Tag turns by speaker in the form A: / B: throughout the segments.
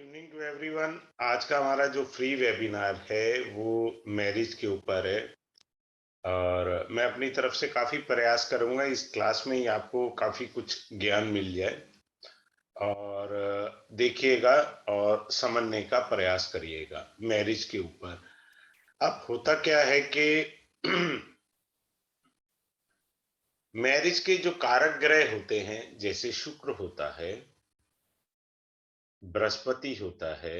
A: Evening to everyone. आज का हमारा जो फ्री वेबिनार है वो मैरिज के ऊपर है और मैं अपनी तरफ से काफी प्रयास करूंगा इस क्लास में ही आपको काफी कुछ ज्ञान मिल जाए और देखिएगा और समझने का प्रयास करिएगा मैरिज के ऊपर। अब होता क्या है कि मैरिज के जो कारक ग्रह होते हैं जैसे शुक्र होता है, बृहस्पति होता है,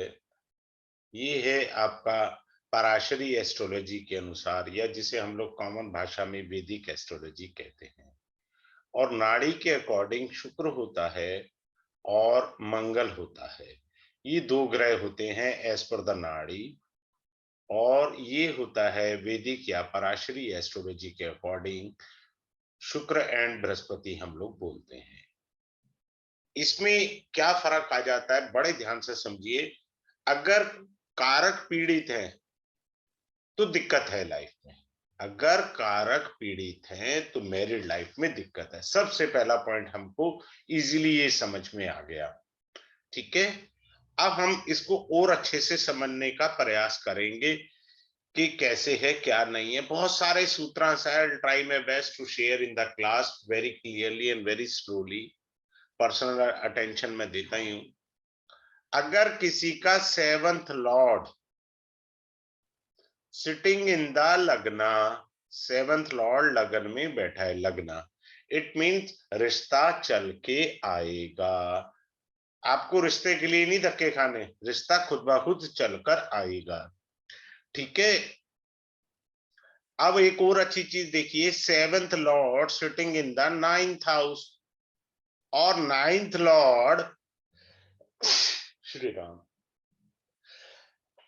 A: ये है आपका पराशरी एस्ट्रोलॉजी के अनुसार या जिसे हम लोग कॉमन भाषा में वैदिक एस्ट्रोलॉजी कहते हैं। और नाड़ी के अकॉर्डिंग शुक्र होता है और मंगल होता है। ये दो ग्रह होते हैं एज पर द नाड़ी। और ये होता है वैदिक या पराशरी एस्ट्रोलॉजी के अकॉर्डिंग शुक्र एंड बृहस्पति हम लोग बोलते हैं। इसमें क्या फर्क आ जाता है, बड़े ध्यान से समझिए। अगर कारक पीड़ित है तो दिक्कत है लाइफ में। अगर कारक पीड़ित हैं तो मैरिड लाइफ में दिक्कत है। सबसे पहला पॉइंट हमको इजीली ये समझ में आ गया। ठीक है, अब हम इसको और अच्छे से समझने का प्रयास करेंगे कि कैसे है क्या नहीं है। बहुत सारे सूत्रांश है। I try my best to share in the class very clearly and very slowly. Personal attention मैं देता ही हूं। अगर किसी का seventh lord sitting in the lagna, seventh lord लगन में बैठा है, लगना, इट मीन्स रिश्ता चल के आएगा। आपको रिश्ते के लिए नहीं धक्के खाने, रिश्ता खुद ब खुद चलकर आएगा। ठीक है, अब एक और अच्छी चीज देखिए, seventh lord sitting in the ninth house और ninth lord Shri Ram,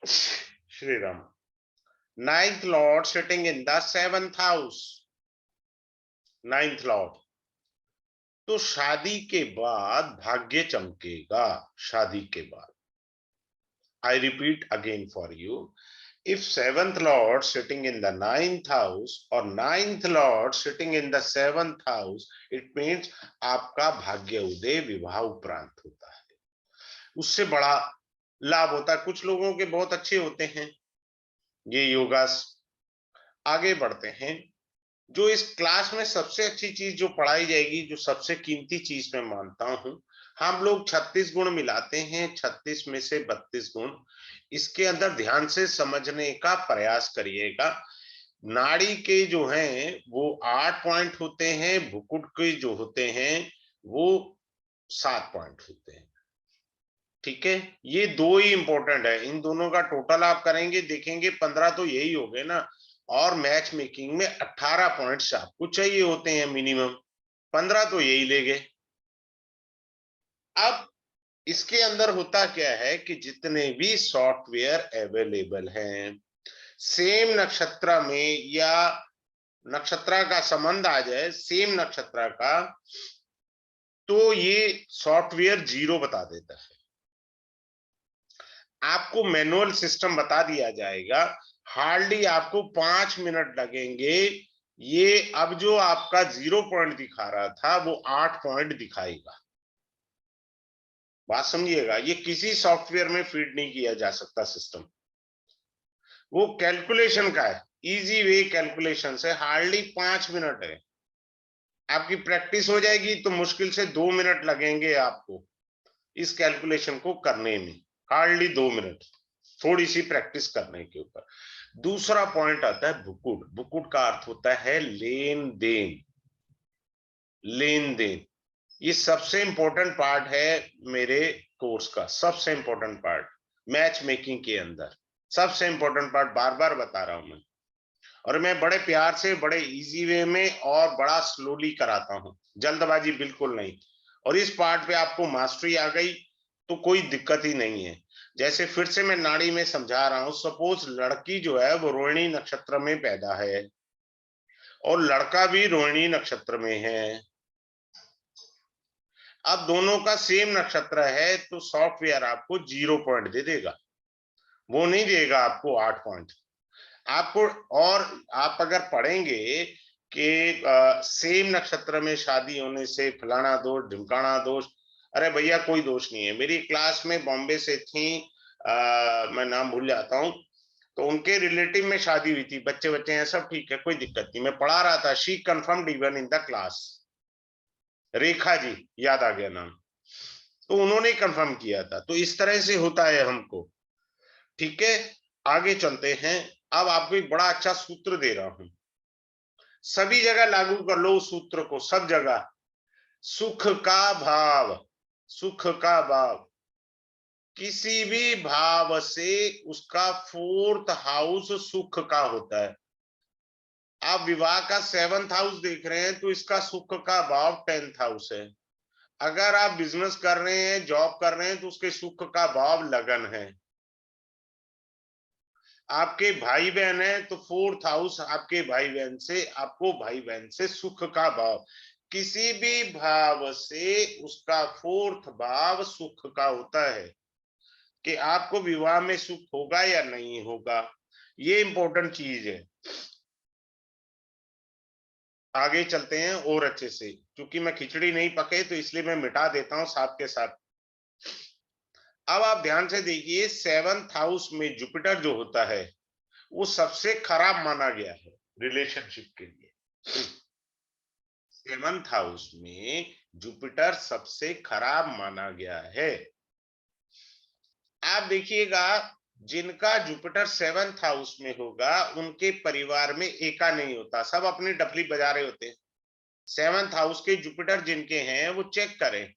A: Shri Ram, ninth lord sitting in the seventh house, ninth lord, तो शादी के बाद भाग्य चमकेगा। शादी के बाद, I repeat again for you, if seventh lord sitting in the ninth house और ninth lord sitting in the seventh house, it means आपका भाग्य उदय विवाह उपरांत होता है। उससे बड़ा लाभ होता है। कुछ लोगों के बहुत अच्छे होते हैं ये योगास। आगे बढ़ते हैं। जो इस क्लास में सबसे अच्छी चीज जो पढ़ाई जाएगी, जो सबसे कीमती चीज मैं मानता हूं, हम लोग 36 गुण मिलाते हैं, 36 में से 32 गुण। इसके अंदर ध्यान से समझने का प्रयास करिएगा। नाड़ी के जो हैं वो 8 पॉइंट होते हैं, भुकुट के जो होते हैं वो 7 पॉइंट होते हैं। ठीक है, ये दो ही इंपॉर्टेंट है। इन दोनों का टोटल आप करेंगे, देखेंगे 15 तो यही हो गए ना। और मैच मेकिंग में 18 पॉइंट्स आपको चाहिए होते हैं मिनिमम, 15 तो यही ले गए। अब इसके अंदर होता क्या है कि जितने भी सॉफ्टवेयर अवेलेबल हैं, सेम नक्षत्र में या नक्षत्र का संबंध आ जाए सेम नक्षत्र का, तो ये सॉफ्टवेयर 0 बता देता है। आपको मैनुअल सिस्टम बता दिया जाएगा। हार्डली आपको 5 मिनट लगेंगे। ये अब जो आपका 0 पॉइंट दिखा रहा था वो 8 पॉइंट दिखाएगा। बात समझिएगा, ये किसी सॉफ्टवेयर में फीड नहीं किया जा सकता सिस्टम। वो कैलकुलेशन का है, इजी वे कैलकुलेशन से हार्डली 5 मिनट है। आपकी प्रैक्टिस हो जाएगी तो मुश्किल से 2 मिनट लगेंगे आपको इस कैलकुलेशन को करने में। हार्डली 2 मिनट, थोड़ी सी प्रैक्टिस करने के ऊपर। दूसरा पॉइंट आता है भुकुट। भुकुट का अर्थ होता है लेन देन। लेन देन ये सबसे इंपॉर्टेंट पार्ट है मेरे कोर्स का, सबसे इंपॉर्टेंट पार्ट मैच मेकिंग के अंदर, सबसे इंपॉर्टेंट पार्ट बार बार बता रहा हूं मैं। और मैं बड़े प्यार से, बड़े इजी वे में और बड़ा स्लोली कराता हूं, जल्दबाजी बिल्कुल नहीं। और इस पार्ट पे आपको मास्टरी आ गई तो कोई दिक्कत ही नहीं है। जैसे फिर से मैं नाड़ी में समझा रहा हूं, सपोज लड़की जो है वो रोहिणी नक्षत्र में पैदा है और लड़का भी रोहिणी नक्षत्र में है। अब दोनों का सेम नक्षत्र है तो सॉफ्टवेयर आपको 0 पॉइंट दे देगा, वो नहीं देगा आपको 8 पॉइंट आपको। और आप अगर पढ़ेंगे कि सेम नक्षत्र में शादी होने से फलाना दोष ढिमकाना दोष, अरे भैया कोई दोष नहीं है, मेरी क्लास में बॉम्बे से थी, मैं नाम भूल जाता हूँ, तो उनके रिलेटिव में शादी हुई थी, बच्चे बच्चे हैं, सब ठीक है, कोई दिक्कत नहीं, मैं पढ़ा रहा था, she confirmed even in the class, Rekha ji, याद आ गया नाम, तो उन्होंने कंफर्म किया था। तो इस तरह से होता है हमको, ठीक है। आगे चलते हैं। अब आपको एक बड़ा अच्छा सूत्र दे रहा हूं, सभी जगह लागू कर लो उस सूत्र को, सब जगह। सुख का भाव, सुख का भाव, किसी भी भाव से उसका फोर्थ हाउस सुख का होता है। आप विवाह का 7th हाउस देख रहे हैं तो इसका सुख का भाव 10th हाउस है। अगर आप बिजनेस कर रहे हैं, जॉब कर रहे हैं, तो उसके सुख का भाव लगन है। आपके भाई बहन है तो 4th हाउस आपके भाई बहन से, आपको भाई बहन से सुख का भाव, किसी भी भाव से उसका 4th भाव सुख का होता है, कि आपको विवाह में सुख होगा या नहीं होगा, ये इंपॉर्टेंट चीज है। आगे चलते हैं और अच्छे से, क्योंकि मैं खिचड़ी नहीं पके तो इसलिए मैं मिटा देता हूं साथ के साथ। अब आप ध्यान से देखिए, 7th हाउस में जुपिटर जो होता है वो सबसे खराब माना गया है रिलेशनशिप के लिए। 7th हाउस में जुपिटर सबसे खराब माना गया है। आप देखिएगा, जिनका जुपिटर 7th हाउस में होगा उनके परिवार में एका नहीं होता, सब अपनी डफली बजा रहे होते हैं। 7th हाउस के जुपिटर जिनके हैं वो चेक करें,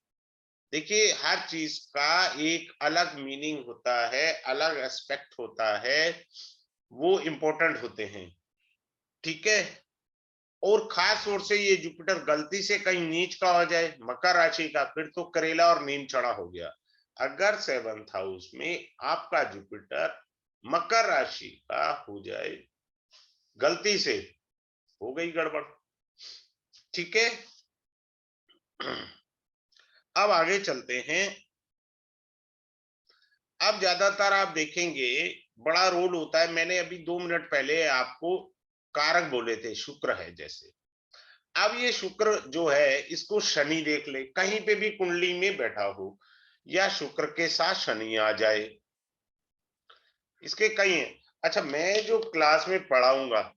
A: देखिए हर चीज का एक अलग मीनिंग होता है, अलग एस्पेक्ट होता है, वो इंपॉर्टेंट होते हैं, ठीक है। और खास तौर से ये जुपिटर गलती से कहीं नीच का हो जाए मकर राशि का, फिर तो करेला और नीम चढ़ा हो गया। अगर 7th हाउस में आपका जुपिटर मकर राशि का हो जाए, गलती से, हो गई गड़बड़, ठीक है। अब आगे चलते हैं। अब ज्यादातर आप देखेंगे बड़ा रोल होता है, मैंने अभी 2 मिनट पहले आपको कारक बोले थे, शुक्र है जैसे। अब ये शुक्र जो है इसको शनि देख ले, कहीं पे भी कुंडली में बैठा हो या शुक्र के साथ शनि आ जाए, इसके कई हैं। अच्छा, मैं जो क्लास में पढ़ाऊंगा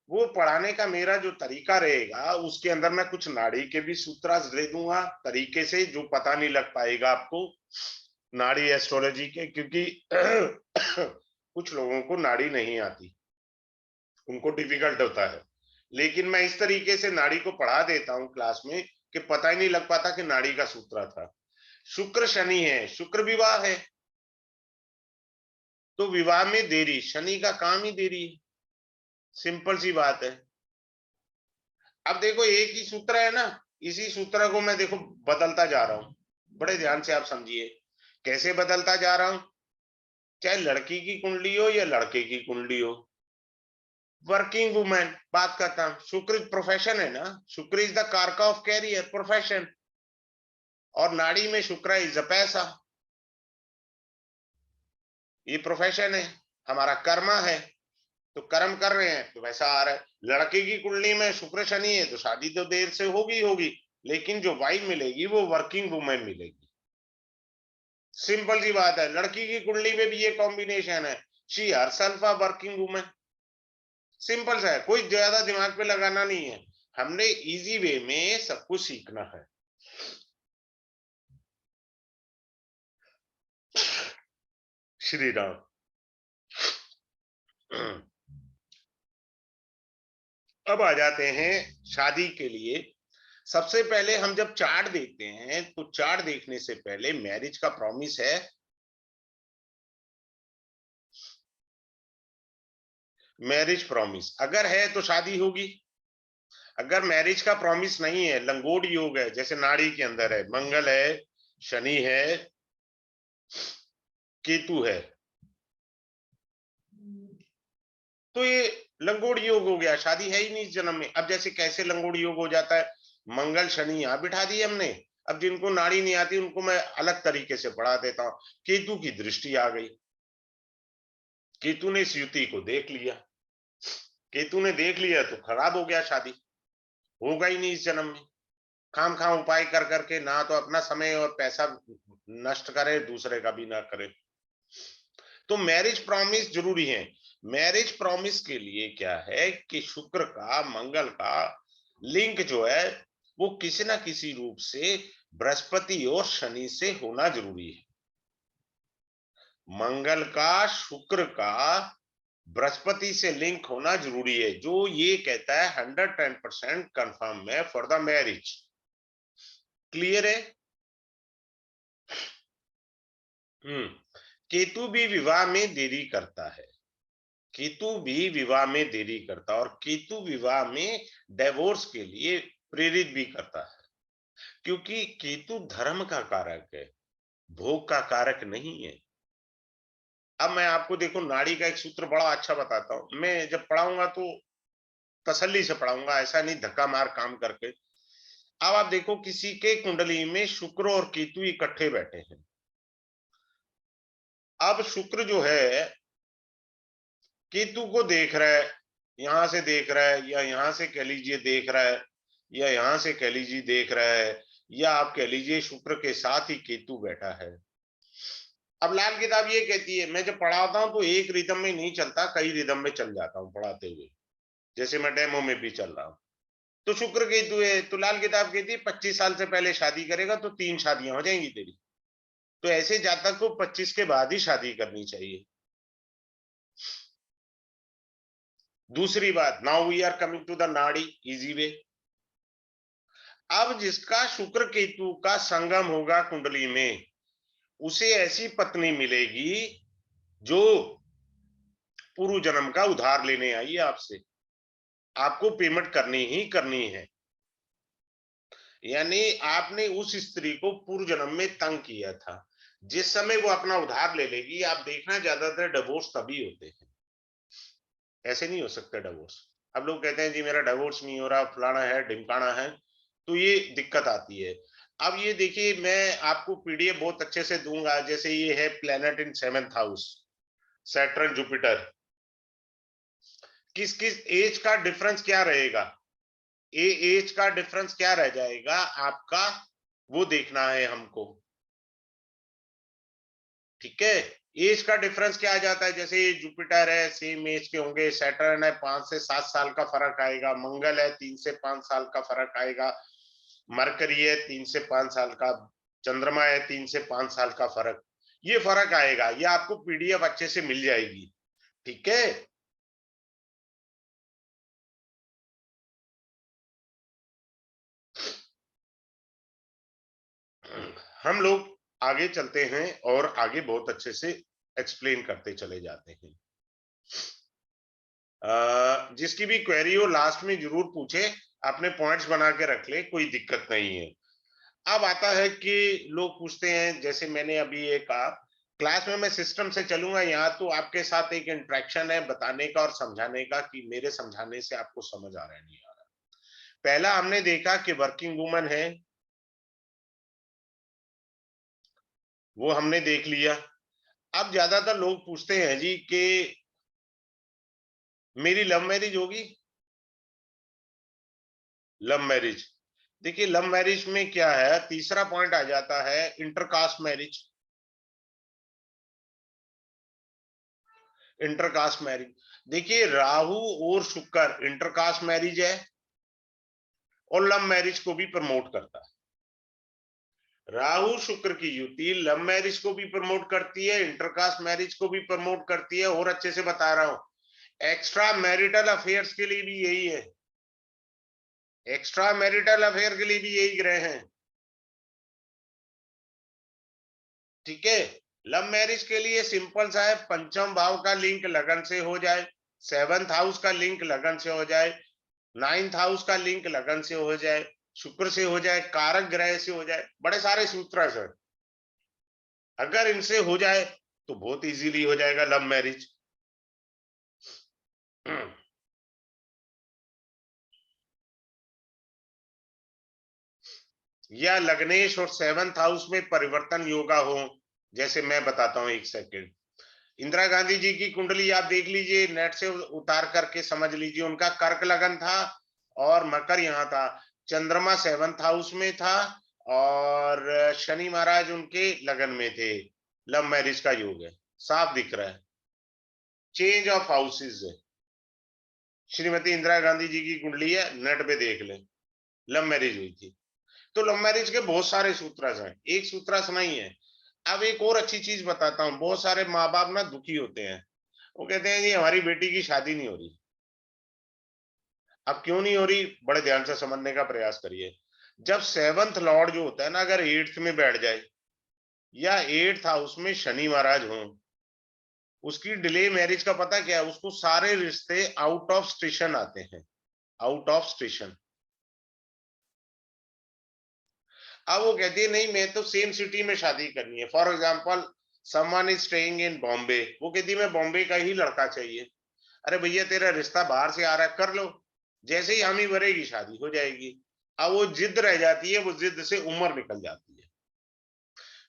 A: वो पढ़ाने का मेरा जो तरीका रहेगा, उसके अंदर मैं कुछ नाड़ी के भी सूत्रास दे दूंगा तरीके से, जो पता नहीं लग पाएगा आपको नाड़ी एस्ट्रोलॉजी के, क्योंकि कुछ लोगों को नाड़ी नहीं आती, उनको डिफिकल्ट होता है, लेकिन मैं इस तरीके से नाड़ी को पढ़ा देता हूं क्लास में कि पता ही नहीं लग पाता कि नाड़ी का सूत्र था। शुक्र शनि है, शुक्र विवाह है, तो विवाह में देरी, शनि का काम ही देरी है, सिंपल सी बात है। अब देखो एक ही सूत्र है ना, इसी सूत्र को मैं देखो बदलता जा रहा हूं, बड़े ध्यान से आप समझिए कैसे बदलता जा रहा हूं। चाहे लड़की की कुंडली हो या लड़के की कुंडली हो, वर्किंग वुमेन बात करता हूं, शुक्र प्रोफेशन है ना, शुक्र इज द कारका ऑफ कैरियर प्रोफेशन, और नाड़ी में शुक्र इज द पैसा, ये प्रोफेशन है, हमारा कर्मा है, तो कर्म कर रहे हैं तो वैसा आ रहा है। लड़के की कुंडली में शुक्र शनि है तो शादी तो देर से होगी होगी, लेकिन जो वाइफ मिलेगी वो वर्किंग वुमेन मिलेगी, सिंपल सी बात है। लड़की की कुंडली में भी ये कॉम्बिनेशन है, she herself a working women, simple सा है, कोई ज्यादा दिमाग पे लगाना नहीं है, हमने इजी वे में सब कुछ सीखना है। श्री राम। अब आ जाते हैं शादी के लिए। सबसे पहले हम जब चार्ट देखते हैं तो चार्ट देखने से पहले मैरिज का प्रॉमिस है, मैरिज प्रॉमिस अगर है तो शादी होगी, अगर मैरिज का प्रॉमिस नहीं है, लंगोट योग है, जैसे नाड़ी के अंदर है, मंगल है, शनि है, केतु है, तो ये लंगोट योग हो गया, शादी है ही नहीं इस जन्म में। अब जैसे कैसे लंगोट योग हो जाता है, मंगल शनि यहां बिठा दिए हमने, अब जिनको नाड़ी नहीं आती उनको मैं अलग तरीके से पढ़ा देता हूं। केतु की दृष्टि आ गई, केतु ने इस युति को देख लिया, केतु ने देख लिया तो खराब हो गया, शादी होगा ही नहीं इस जन्म में। खाम खाम उपाय कर करके ना तो अपना समय और पैसा नष्ट करे, दूसरे का भी ना करे। तो मैरिज प्रॉमिस जरूरी है। मैरिज प्रॉमिस के लिए क्या है कि शुक्र का, मंगल का लिंक जो है वो किसी ना किसी रूप से बृहस्पति और शनि से होना जरूरी है। मंगल का, शुक्र का बृहस्पति से लिंक होना जरूरी है, जो ये कहता है 110% कंफर्म है फॉर द मैरिज। क्लियर है? केतु भी विवाह में देरी करता है। केतु भी विवाह में देरी करता है और केतु विवाह में डिवोर्स के लिए प्रेरित भी करता है, क्योंकि केतु धर्म का कारक है, भोग का कारक नहीं है। अब मैं आपको देखो नाड़ी का एक सूत्र बड़ा अच्छा बताता हूं। मैं जब पढ़ाऊंगा तो तसल्ली से पढ़ाऊंगा, ऐसा नहीं धक्का मार काम करके। अब आप देखो किसी के कुंडली में शुक्र और केतु इकट्ठे बैठे हैं। अब शुक्र जो है केतु को देख रहा है, यहां से देख रहा है, या यहां से कह लीजिए देख रहा है, या यहां से कह लीजिए देख रहा है, या आप कह लीजिए शुक्र के साथ ही केतु बैठा है। अब लाल किताब ये कहती है, मैं जब पढ़ाता हूं तो एक रिदम में नहीं चलता, कई रिदम में चल जाता हूं पढ़ाते हुए, जैसे मैं डेमो में भी चल रहा हूं। तो शुक्र केतु है, तो लाल किताब कहती है 25 साल से पहले शादी करेगा तो 3 शादियां हो जाएंगी तेरी। तो ऐसे जातक को 25 के बाद ही शादी करनी चाहिए। दूसरी बात, now we are coming to the nadi easy way. अब जिसका शुक्र केतु का संगम होगा कुंडली में, उसे ऐसी पत्नी मिलेगी जो पूर्व जन्म का उधार लेने आई है आपसे, आपको पेमेंट करनी ही करनी है। यानी आपने उस स्त्री को पूर्व जन्म में तंग किया था, जिस समय वो अपना उधार ले लेगी, आप देखना ज्यादातर डिवोर्स तभी होते हैं, ऐसे नहीं हो सकता डिवोर्स। अब लोग कहते हैं जी मेरा डिवोर्स नहीं हो रहा, फलाना है ढिमकाना है, तो ये दिक्कत आती है। अब ये देखिए, मैं आपको पीडीएफ बहुत अच्छे से दूंगा, जैसे ये है planet in 7th house, Saturn Jupiter, किस किस एज का डिफरेंस क्या रहेगा, एज का डिफरेंस क्या रह जाएगा आपका, वो देखना है हमको। ठीक है, एज का डिफरेंस क्या आ जाता है, जैसे ये जुपिटर है सेम एज के होंगे, सैटर्न है 5 से 7 साल का फर्क आएगा, मंगल है 3 से 5 साल का फर्क आएगा, मरकरी है 3 से 5 साल का, चंद्रमा है 3 से 5 साल का फर्क, ये फर्क आएगा, ये आपको पीडीएफ अच्छे से मिल जाएगी। ठीक है, हम लोग आगे चलते हैं और आगे बहुत अच्छे से एक्सप्लेन करते चले जाते हैं। जिसकी भी क्वेरी हो लास्ट में जरूर पूछे, अपने पॉइंट्स बना के रख ले, कोई दिक्कत नहीं है। अब आता है कि लोग पूछते हैं, जैसे मैंने अभी ये कहा, क्लास में मैं सिस्टम से चलूंगा, यहाँ तो आपके साथ एक इंटरेक्शन है बताने का और समझाने का, कि मेरे समझाने से आपको समझ आ रहा है नहीं आ रहा। पहला हमने देखा कि वर्किंग वुमन है, वो हमने देख लिया। अब ज्यादातर लोग पूछते हैं जी कि मेरी लव मैरिज होगी। लव मैरिज, देखिए लव मैरिज में क्या है, तीसरा पॉइंट आ जाता है इंटरकास्ट मैरिज। इंटरकास्ट मैरिज, देखिए राहु और शुक्र इंटरकास्ट मैरिज है और लव मैरिज को भी प्रमोट करता है। राहु शुक्र की युति लव मैरिज को भी प्रमोट करती है, इंटरकास्ट मैरिज को भी प्रमोट करती है, और अच्छे से बता रहा हूं एक्स्ट्रा मैरिटल अफेयर्स के लिए भी यही है, एक्स्ट्रा मैरिटल अफेयर के लिए भी यही ग्रह हैं। ठीक है, लव मैरिज के लिए सिंपल सा है, पंचम भाव का लिंक लगन से हो जाए, 7th हाउस का लिंक लगन से हो जाए, 9th हाउस का लिंक लगन से हो जाए, शुक्र से हो जाए, कारक ग्रह से हो जाए, बड़े सारे सूत्र है सर। अगर इनसे हो जाए तो बहुत इजीली हो जाएगा लव मैरिज। या लग्नेश और 7th हाउस में परिवर्तन योगा हो, जैसे मैं बताता हूं, एक सेकेंड। इंदिरा गांधी जी की कुंडली आप देख लीजिए, नेट से उतार करके समझ लीजिए, उनका कर्क लगन था और मकर यहाँ था, चंद्रमा 7th हाउस में था और शनि महाराज उनके लगन में थे। लव मैरिज का योग है, साफ दिख रहा है। चेंज ऑफ हाउसेज है। श्रीमती इंदिरा गांधी जी की कुंडली है, नेट पे देख ले, लव मैरिज हुई थी। तो लव मैरिज के बहुत सारे सूत्रस हैं, एक सूत्रस नहीं है। अब एक और अच्छी चीज बताता हूँ, बहुत सारे माँ बाप ना दुखी होते हैं, वो कहते हैं जी हमारी बेटी की शादी नहीं हो रही। अब क्यों नहीं हो रही, बड़े ध्यान से समझने का प्रयास करिए। जब 7th लॉर्ड जो होता है ना, अगर 8th में बैठ जाए या 8th हाउस में शनि महाराज हो, उसकी डिले मैरिज का पता क्या है, उसको सारे रिश्ते आउट ऑफ स्टेशन आते हैं, आउट ऑफ स्टेशन। अब वो कहती है नहीं मैं तो सेम सिटी में शादी करनी है। For example someone is staying in Bombay, वो कहती है मैं बॉम्बे का ही लड़का चाहिए। अरे भैया तेरा रिश्ता बाहर से आ रहा है, कर लो, जैसे ही हामी भरेगी शादी हो जाएगी। अब वो जिद रह जाती है, वो जिद से उम्र निकल जाती है।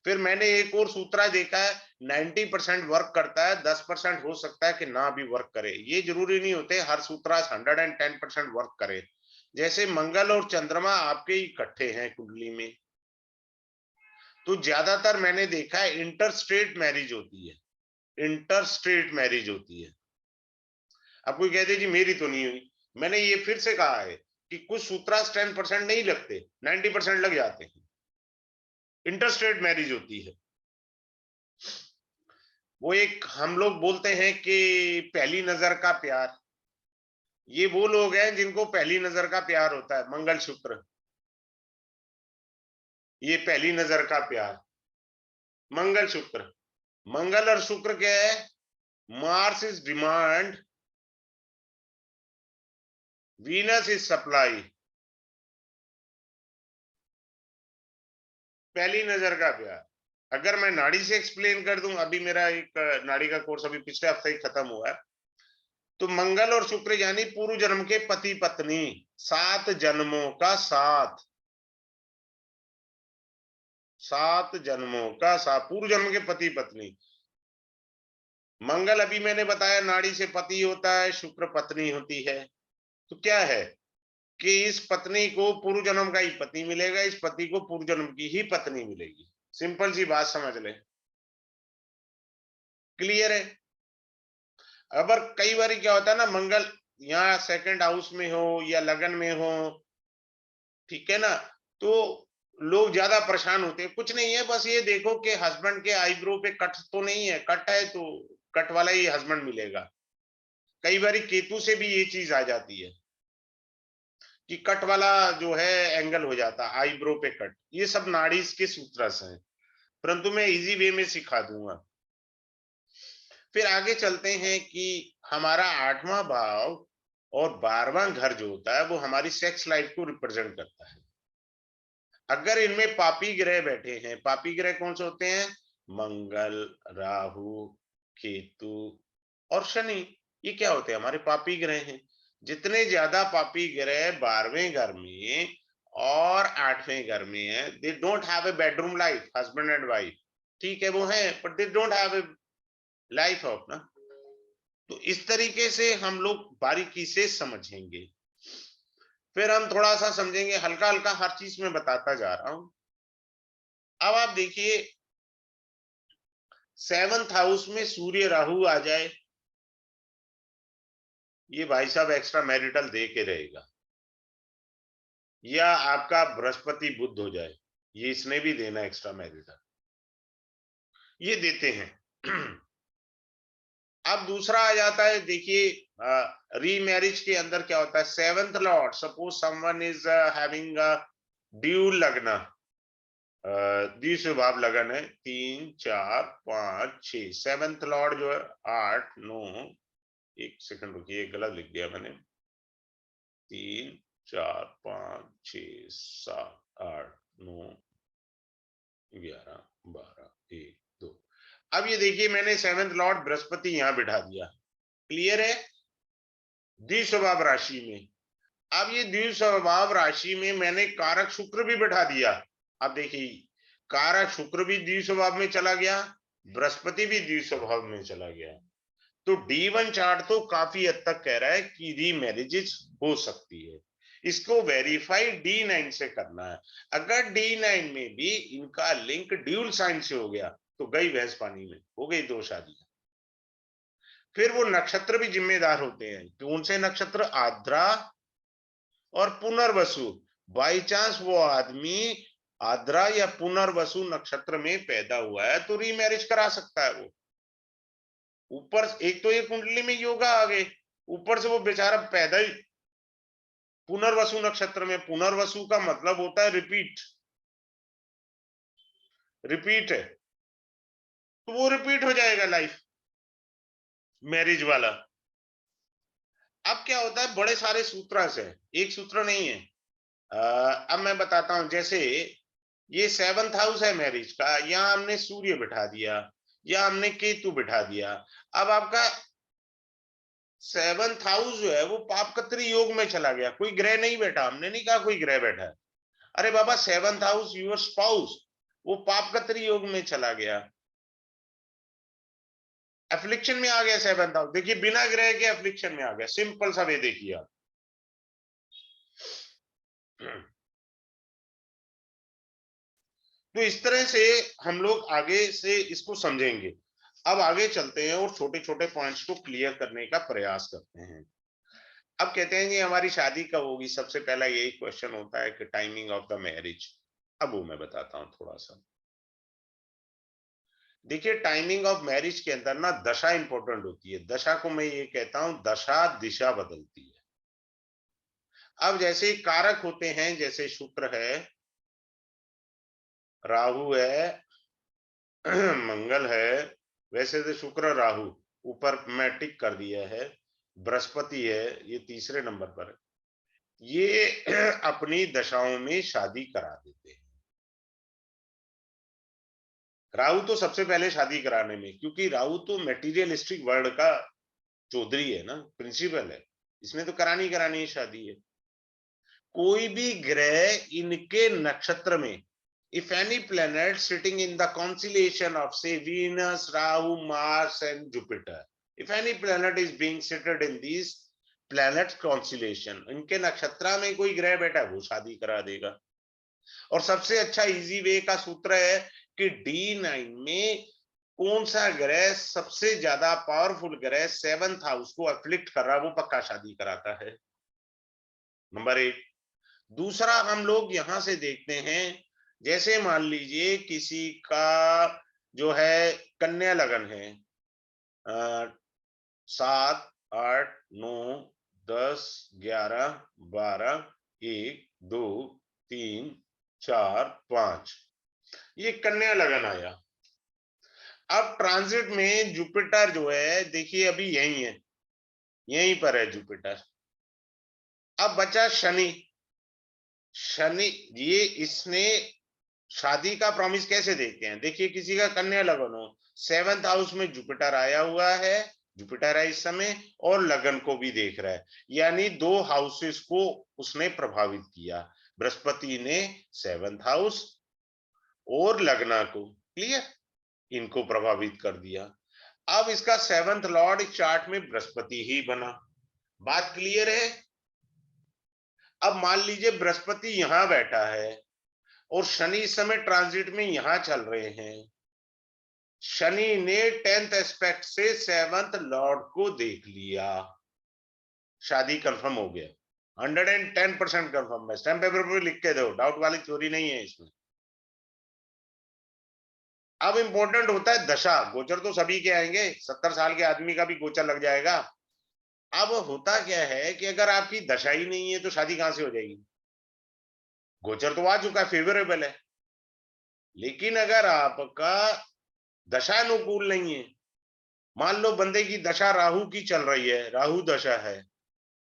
A: फिर मैंने एक और सूत्रा देखा है, 90% वर्क करता है, 10% हो सकता है कि ना भी वर्क करे। ये जरूरी नहीं होते हर सूत्रा 110% वर्क करे। जैसे मंगल और चंद्रमा आपके इकट्ठे हैं कुंडली में, तो ज्यादातर मैंने देखा है इंटर स्टेट मैरिज होती है, इंटर स्टेट मैरिज होती है। अब कोई कहते जी मेरी तो नहीं हुई, मैंने ये फिर से कहा है कि कुछ सूत्रास 10% नहीं लगते, 90% लग जाते हैं, इंटर स्टेट मैरिज होती है। वो एक हम लोग बोलते हैं कि पहली नजर का प्यार, ये वो लोग हैं जिनको पहली नजर का प्यार होता है। मंगल शुक्र, ये पहली नजर का प्यार, मंगल शुक्र। मंगल और शुक्र क्या है, Mars is demand, Venus is supply. पहली नजर का प्यार अगर मैं नाड़ी से एक्सप्लेन कर दूं, अभी मेरा एक नाड़ी का कोर्स अभी पिछले हफ्ते ही खत्म हुआ है, तो मंगल और शुक्र यानी पूर्व जन्म के पति पत्नी, 7 जन्मों का साथ, 7 जन्मों का साथ, पूर्व जन्म के पति पत्नी। मंगल अभी मैंने बताया नाड़ी से पति होता है, शुक्र पत्नी होती है। तो क्या है कि इस पत्नी को पूर्व जन्म का ही पति मिलेगा, इस पति को पूर्व जन्म की ही पत्नी मिलेगी। सिंपल सी बात समझ ले, क्लियर है। अगर कई बार क्या होता है ना, मंगल यहाँ 2nd हाउस में हो या लगन में हो, ठीक है ना, तो लोग ज्यादा परेशान होते हैं। कुछ नहीं है, बस ये देखो कि हस्बैंड के आईब्रो पे कट तो नहीं है, कट है तो कट वाला ही हस्बैंड मिलेगा। कई बार केतु से भी ये चीज आ जाती है कि कट वाला जो है एंगल हो जाता है, आईब्रो पे कट। ये सब नाड़ी के सूत्र हैं, परंतु मैं इजी वे में सिखा दूंगा। फिर आगे चलते हैं कि हमारा 8वां भाव और 12वां घर जो होता है वो हमारी सेक्स लाइफ को रिप्रेजेंट करता है। अगर इनमें पापी ग्रह बैठे हैं, पापी ग्रह कौन से होते हैं, मंगल, राहु, केतु और शनि, ये क्या होते हैं, हमारे पापी ग्रह हैं। जितने ज्यादा पापी ग्रह 12वें घर में और 8वें घर में है, they don't have a bedroom life, husband and wife, ठीक है वो है, but they don't have a life of ना। तो इस तरीके से हम लोग बारीकी से समझेंगे। फिर हम थोड़ा सा समझेंगे, हल्का हल्का हर चीज में बताता जा रहा हूं। अब आप देखिए 7th हाउस में सूर्य राहु आ जाए, ये भाई साहब एक्स्ट्रा मैरिटल दे के रहेगा। या आपका बृहस्पति बुध हो जाए, ये इसने भी देना एक्स्ट्रा मैरिटल, ये देते हैं। अब दूसरा आ जाता है, देखिए रीमैरिज के अंदर क्या होता है, 7th Lord, suppose someone is having dual लग्न, द्विस्वभाव लगन है, 3 4 5 6, 7th लॉर्ड जो है 8 9, एक सेकंड रुकिए गलत लिख दिया मैंने, 3 4 5 6 7 8 9 11 12 1 2। अब ये देखिए मैंने 7th लॉर्ड बृहस्पति यहां बिठा दिया, क्लियर है, द्विस्वभाव राशि में। अब ये द्विस्वभाव राशि में मैंने कारक शुक्र भी बिठा दिया। अब देखिए कारक शुक्र भी द्विस्वभाव में चला गया, बृहस्पति भी द्विस्वभाव में चला गया। तो D1 चार्ट तो काफी हद तक कह रहा है कि रीमैरिजेस हो सकती है। इसको वेरीफाई D9 से करना है। अगर D9 में भी इनका लिंक ड्यूल साइन से हो गया तो गई भैंस पानी में, हो गई 2 शादियां। फिर वो नक्षत्र भी जिम्मेदार होते हैं। कौन से नक्षत्र? आद्रा और पुनर्वसु। बाई चांस वो आदमी आद्रा या पुनर्वसु नक्षत्र में पैदा हुआ है तो रीमैरिज करा सकता है। वो ऊपर एक तो ये कुंडली में योगा आ गए, ऊपर से वो बेचारा पैदा ही पुनर्वसु नक्षत्र में। पुनर्वसु का मतलब होता है रिपीट, रिपीट है, तो वो रिपीट हो जाएगा लाइफ मैरिज वाला। अब क्या होता है, बड़े सारे सूत्र से, एक सूत्र नहीं है। अब मैं बताता हूं, जैसे ये 7th हाउस है मैरिज का, यहां हमने सूर्य बिठा दिया या हमने केतु बिठा दिया। अब आपका 7th हाउस जो है वो पापकत्री योग में चला गया, कोई ग्रह नहीं बैठा, हमने नहीं कहा कोई ग्रह बैठा है। अरे बाबा 7th हाउस यूर स्पाउस वो पापकत्री योग में चला गया, एफ्लिक्शन में आ गया 7th हाउस। देखिए बिना ग्रह के एफ्लिक्शन में आ गया, सिंपल सा वे देखिए आप। तो इस तरह से हम लोग आगे से इसको समझेंगे। अब आगे चलते हैं और छोटे छोटे पॉइंट्स को क्लियर करने का प्रयास करते हैं। अब कहते हैं कि हमारी शादी कब होगी, सबसे पहला यही क्वेश्चन होता है कि टाइमिंग ऑफ द मैरिज। अब वो मैं बताता हूं थोड़ा सा। देखिए टाइमिंग ऑफ मैरिज के अंदर ना दशा इंपॉर्टेंट होती है। दशा को मैं ये कहता हूं दशा दिशा बदलती है। अब जैसे कारक होते हैं, जैसे शुक्र है, राहु है, मंगल है, वैसे तो शुक्र राहु ऊपर मैं टिक कर दिया है, बृहस्पति है, ये तीसरे नंबर पर है। ये अपनी दशाओं में शादी करा देते हैं। राहु तो सबसे पहले शादी कराने में, क्योंकि राहु तो मेटीरियलिस्टिक वर्ल्ड का चौधरी है ना, प्रिंसिपल है, इसमें तो करानी ही शादी है। कोई भी ग्रह इनके नक्षत्र में, if any planet sitting in the constellation of say Venus, Rahu, Mars and Jupiter, if any planet is being seated in these planet constellation, इनके नक्षत्र में कोई ग्रह बैठा है वो शादी करा देगा। और सबसे अच्छा इजी वे का सूत्र है कि D9 में कौन सा ग्रह सबसे ज्यादा पावरफुल ग्रह 7th हाउस को अफ्लिक्ट कर रहा है, वो पक्का शादी कराता है, नंबर 1। दूसरा हम लोग यहां से देखते हैं, जैसे मान लीजिए किसी का जो है कन्या लगन है, 7, 8, 9, 10, 11, 12, 1, 2, 3, 4, 5, ये कन्या लगन आया। अब ट्रांजिट में जुपिटर जो है, देखिए अभी यही है, यहीं पर है जुपिटर। अब बचा शनि। शनि ये इसने शादी का प्रॉमिस कैसे देते हैं, देखिए किसी का कन्या लगन हो, 7th हाउस में जुपिटर आया हुआ है, जुपिटर है इस समय, और लगन को भी देख रहा है, यानी 2 हाउसेस को उसने प्रभावित किया। बृहस्पति ने 7th हाउस और लगना को, क्लियर, इनको प्रभावित कर दिया। अब इसका 7th लॉर्ड इस चार्ट में बृहस्पति ही बना, बात क्लियर है। अब मान लीजिए बृहस्पति यहां बैठा है और शनि इस समय ट्रांजिट में यहां चल रहे हैं। शनि ने 10th एस्पेक्ट से 7th लॉर्ड को देख लिया, शादी कंफर्म हो गया, 110% कंफर्म है। स्टैम्प पेपर पर लिख के दो, डाउट वाली थ्योरी नहीं है इसमें। अब इंपॉर्टेंट होता है दशा। गोचर तो सभी के आएंगे, 70 साल के आदमी का भी गोचर लग जाएगा। अब होता क्या है कि अगर आपकी दशा ही नहीं है तो शादी कहां से हो जाएगी? गोचर तो आ चुका है, फेवरेबल है, लेकिन अगर आपका दशा अनुकूल नहीं है, मान लो बंदे की दशा राहु की चल रही है, राहु दशा है,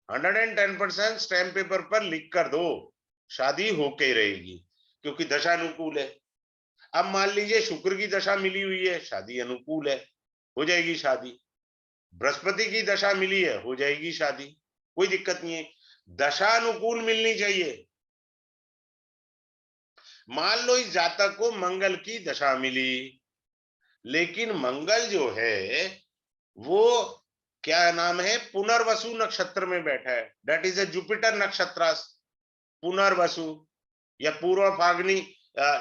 A: 110% स्टैम्प पेपर पर लिख कर दो, शादी होके रहेगी, क्योंकि दशा अनुकूल है। अब मान लीजिए शुक्र की दशा मिली हुई है, शादी अनुकूल है, हो जाएगी शादी। बृहस्पति की दशा मिली है, हो जाएगी शादी, कोई दिक्कत नहीं है। दशा अनुकूल मिलनी चाहिए। मान लो इस जातक को मंगल की दशा मिली, लेकिन मंगल जो है वो क्या नाम है, पुनर्वसु नक्षत्र में बैठा है, दैट इज ए जुपिटर नक्षत्र। पुनर्वसु या पूर्व फागनी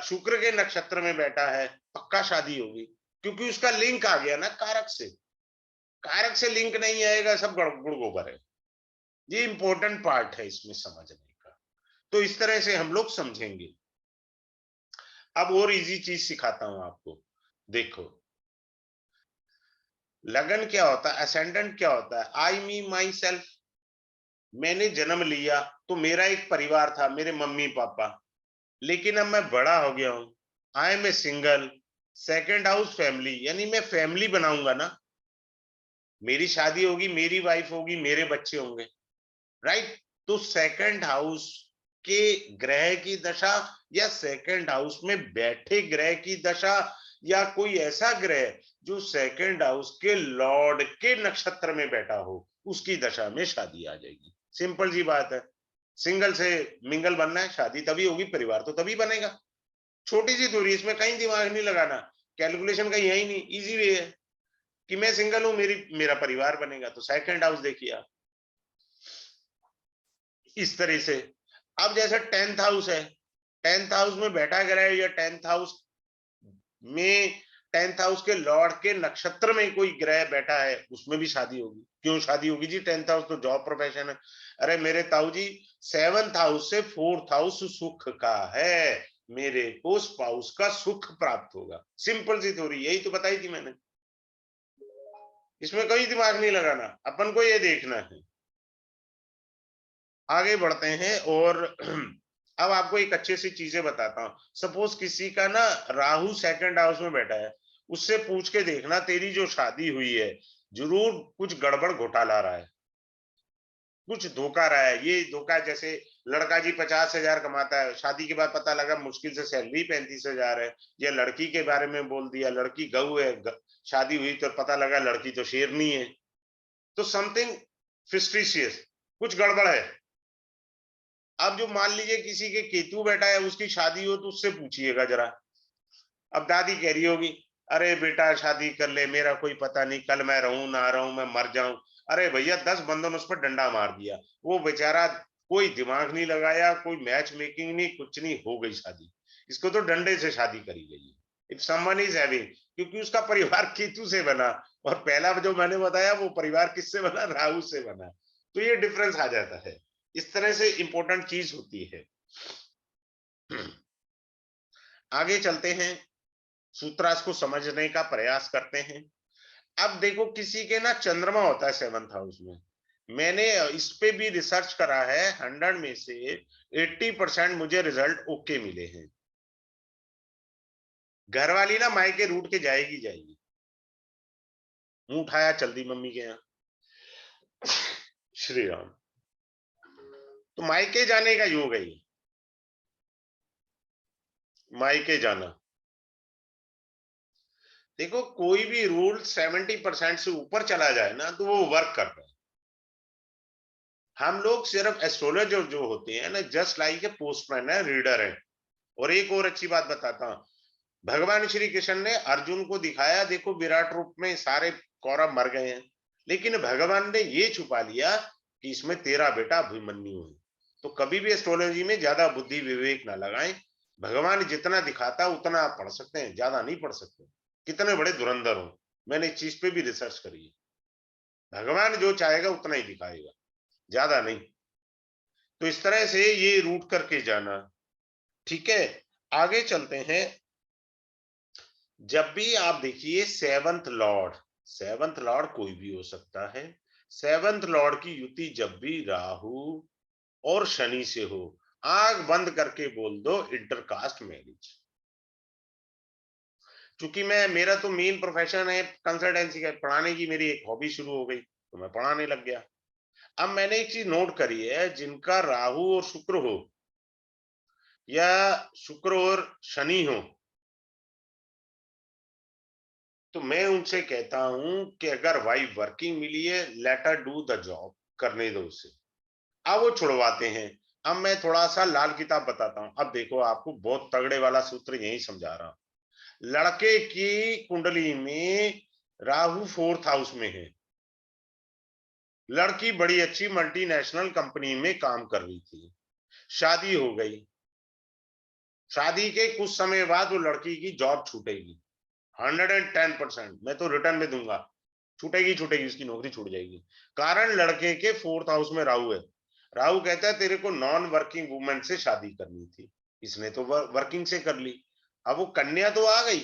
A: शुक्र के नक्षत्र में बैठा है, पक्का शादी होगी, क्योंकि उसका लिंक आ गया ना कारक से। कारक से लिंक नहीं आएगा, सब गुड़ गोबर है। ये इंपॉर्टेंट पार्ट है इसमें समझने का। तो इस तरह से हम लोग समझेंगे। अब और इजी चीज सिखाता हूं आपको। देखो, लगन क्या होता है, असेंडेंट क्या होता है, आई मी माई सेल्फ। मैंने जन्म लिया तो मेरा एक परिवार था, मेरे मम्मी पापा, लेकिन अब मैं बड़ा हो गया हूं, I am a single, second house family, यानी मैं फैमिली बनाऊंगा ना, मेरी शादी होगी, मेरी वाइफ होगी, मेरे बच्चे होंगे, राइट। तो सेकंड हाउस के ग्रह की दशा या सेकंड हाउस में बैठे ग्रह की दशा या कोई ऐसा ग्रह जो सेकंड हाउस के लॉर्ड के नक्षत्र में बैठा हो, उसकी दशा में शादी आ जाएगी। सिंपल सी बात है। सिंगल से मिंगल बनना है, शादी तभी होगी, परिवार तो तभी बनेगा। छोटी सी दूरी, इसमें कहीं दिमाग नहीं लगाना, कैलकुलेशन का यही नहीं, इजी वे है कि मैं सिंगल हूं, मेरा परिवार बनेगा, तो सेकंड हाउस देखिए आप इस तरह से। अब जैसे 10th हाउस है, 10th हाउस में बैठा ग्रह या 10th हाउस में 10th हाउस के लॉर्ड के नक्षत्र में कोई ग्रह बैठा है, उसमें भी शादी होगी। क्यों शादी होगी जी? 10th हाउस तो जॉब प्रोफेशन है। अरे मेरे ताऊ जी, 7th हाउस से 4th हाउस सुख का है, मेरे को स्पाउस का सुख प्राप्त होगा। सिंपल सी थ्योरी, यही तो बताई थी मैंने। इसमें कोई दिमाग नहीं लगाना, अपन को ये देखना है। आगे बढ़ते हैं और अब आपको एक अच्छी सी चीजें बताता हूं। सपोज किसी का ना राहु सेकंड हाउस में बैठा है, उससे पूछ के देखना, तेरी जो शादी हुई है जरूर कुछ गड़बड़ घोटाला रहा है, कुछ धोखा रहा है। ये धोखा जैसे लड़का जी 50,000 कमाता है, शादी के बाद पता लगा मुश्किल से सैलरी 35,000 है, या लड़की के बारे में बोल दिया लड़की गऊ है, शादी हुई तो पता लगा लड़की तो शेरनी है। तो समथिंग फिस्टिशियस, कुछ गड़बड़ है। अब जो मान लीजिए किसी के केतु बैठा है, उसकी शादी हो तो उससे पूछिएगा जरा। अब दादी कह रही होगी, अरे बेटा शादी कर ले, मेरा कोई पता नहीं, कल मैं रहूं ना रहूं, मैं मर जाऊं। अरे भैया 10 बंदों ने उस पर डंडा मार दिया, वो बेचारा कोई दिमाग नहीं लगाया, कोई मैच मेकिंग नहीं, कुछ नहीं, हो गई शादी। इसको तो डंडे से शादी करी गई है। इफ समवन इज हैविंग, क्योंकि उसका परिवार केतु से बना, और पहला जो मैंने बताया वो परिवार किससे बना, राहु से बना। तो ये डिफरेंस आ जाता है। इस तरह से इंपॉर्टेंट चीज होती है। आगे चलते हैं, सूत्रास को समझने का प्रयास करते हैं। अब देखो, किसी के ना चंद्रमा होता है 7th हाउस में। मैंने इस पे भी रिसर्च करा है, 100 में से 80% मुझे रिजल्ट ओके मिले हैं। घरवाली ना मायके रूट के जाएगी जाएगी, मुंह उठाया चल दी मम्मी के यहाँ, श्री राम। तो मायके जाने का योग है, मायके जाना। देखो, कोई भी रूल 70% से ऊपर चला जाए ना तो वो वर्क करता है। हम लोग सिर्फ एस्ट्रोलॉजर जो होते हैं ना, जस्ट लाइक ए पोस्टमैन है, रीडर है। और एक और अच्छी बात बताता हूं, भगवान श्री कृष्ण ने अर्जुन को दिखाया, देखो विराट रूप में सारे कौरव मर गए हैं, लेकिन भगवान ने ये छुपा लिया कि इसमें तेरा बेटा अभिमन्यु है। तो कभी भी एस्ट्रोलॉजी में ज्यादा बुद्धि विवेक ना लगाएं। भगवान जितना दिखाता उतना आप पढ़ सकते हैं, ज्यादा नहीं पढ़ सकते, कितने बड़े धुरंधर हो। मैंने इस चीज पे भी रिसर्च करी है। भगवान जो चाहेगा उतना ही दिखाएगा, ज्यादा नहीं। तो इस तरह से ये रूट करके जाना, ठीक है। आगे चलते हैं। जब भी आप देखिए 7th लॉर्ड कोई भी हो सकता है, 7th लॉर्ड की युति जब भी राहु और शनि से हो, आंख बंद करके बोल दो इंटरकास्ट मैरिज। क्योंकि मेरा तो मेन प्रोफेशन है कंसल्टेंसी का, पढ़ाने की मेरी एक हॉबी शुरू हो गई तो मैं पढ़ाने लग गया। अब मैंने एक चीज नोट करी है, जिनका राहु और शुक्र हो या शुक्र और शनि हो, तो मैं उनसे कहता हूं कि अगर वाइफ वर्किंग मिली है, let her do the job, करने दो उसे। अब वो छुड़वाते हैं। अब मैं थोड़ा सा लाल किताब बताता हूं। अब देखो, आपको बहुत तगड़े वाला सूत्र यही समझा रहा हूं। लड़के की कुंडली में राहु 4th हाउस में है, लड़की बड़ी अच्छी मल्टीनेशनल कंपनी में काम कर रही थी, शादी हो गई, शादी के कुछ समय बाद वो लड़की की जॉब छूटेगी, 110%, मैं तो रिटर्न में दूंगा, छूटेगी छूटेगी, उसकी नौकरी छूट जाएगी। कारण लड़के के 4th हाउस में राहु है। राहु कहता है तेरे को नॉन वर्किंग वुमेन से शादी करनी थी, इसने तो वर्किंग से कर ली। अब वो कन्या तो आ गई,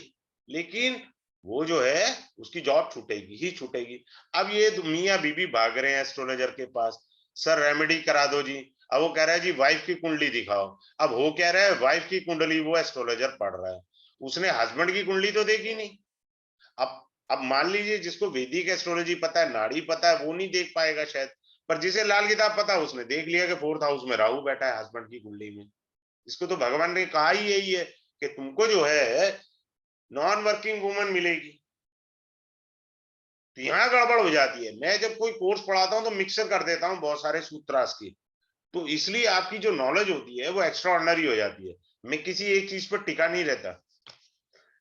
A: लेकिन वो जो है उसकी जॉब छूटेगी ही छूटेगी। अब ये मियाँ बीबी भाग रहे हैं एस्ट्रोलॉजर के पास, सर रेमेडी करा दो जी। अब वो कह रहा है जी वाइफ की कुंडली दिखाओ। अब हो क्या रहा है, वाइफ की कुंडली वो एस्ट्रोलॉजर पढ़ रहा है, उसने हस्बैंड की कुंडली तो देखी नहीं। अब मान लीजिए जिसको वैदिक एस्ट्रोलॉजी पता है, नाड़ी पता है, वो नहीं देख पाएगा शायद, पर जिसे लाल किताब पता है उसने देख लिया कि 4th हाउस में राहु बैठा है हस्बैंड की कुंडली में। इसको तो भगवान ने कहा ही यही है कि तुमको जो है नॉन वर्किंग वुमन मिलेगी। तो यहाँ गड़बड़ हो जाती है। मैं जब कोई कोर्स पढ़ाता हूँ तो मिक्सर कर देता हूँ बहुत सारे सूत्रास की, तो इसलिए आपकी जो नॉलेज होती है वो एक्स्ट्रा ऑर्डिनरी हो जाती है। मैं किसी एक चीज पर टिका नहीं रहता।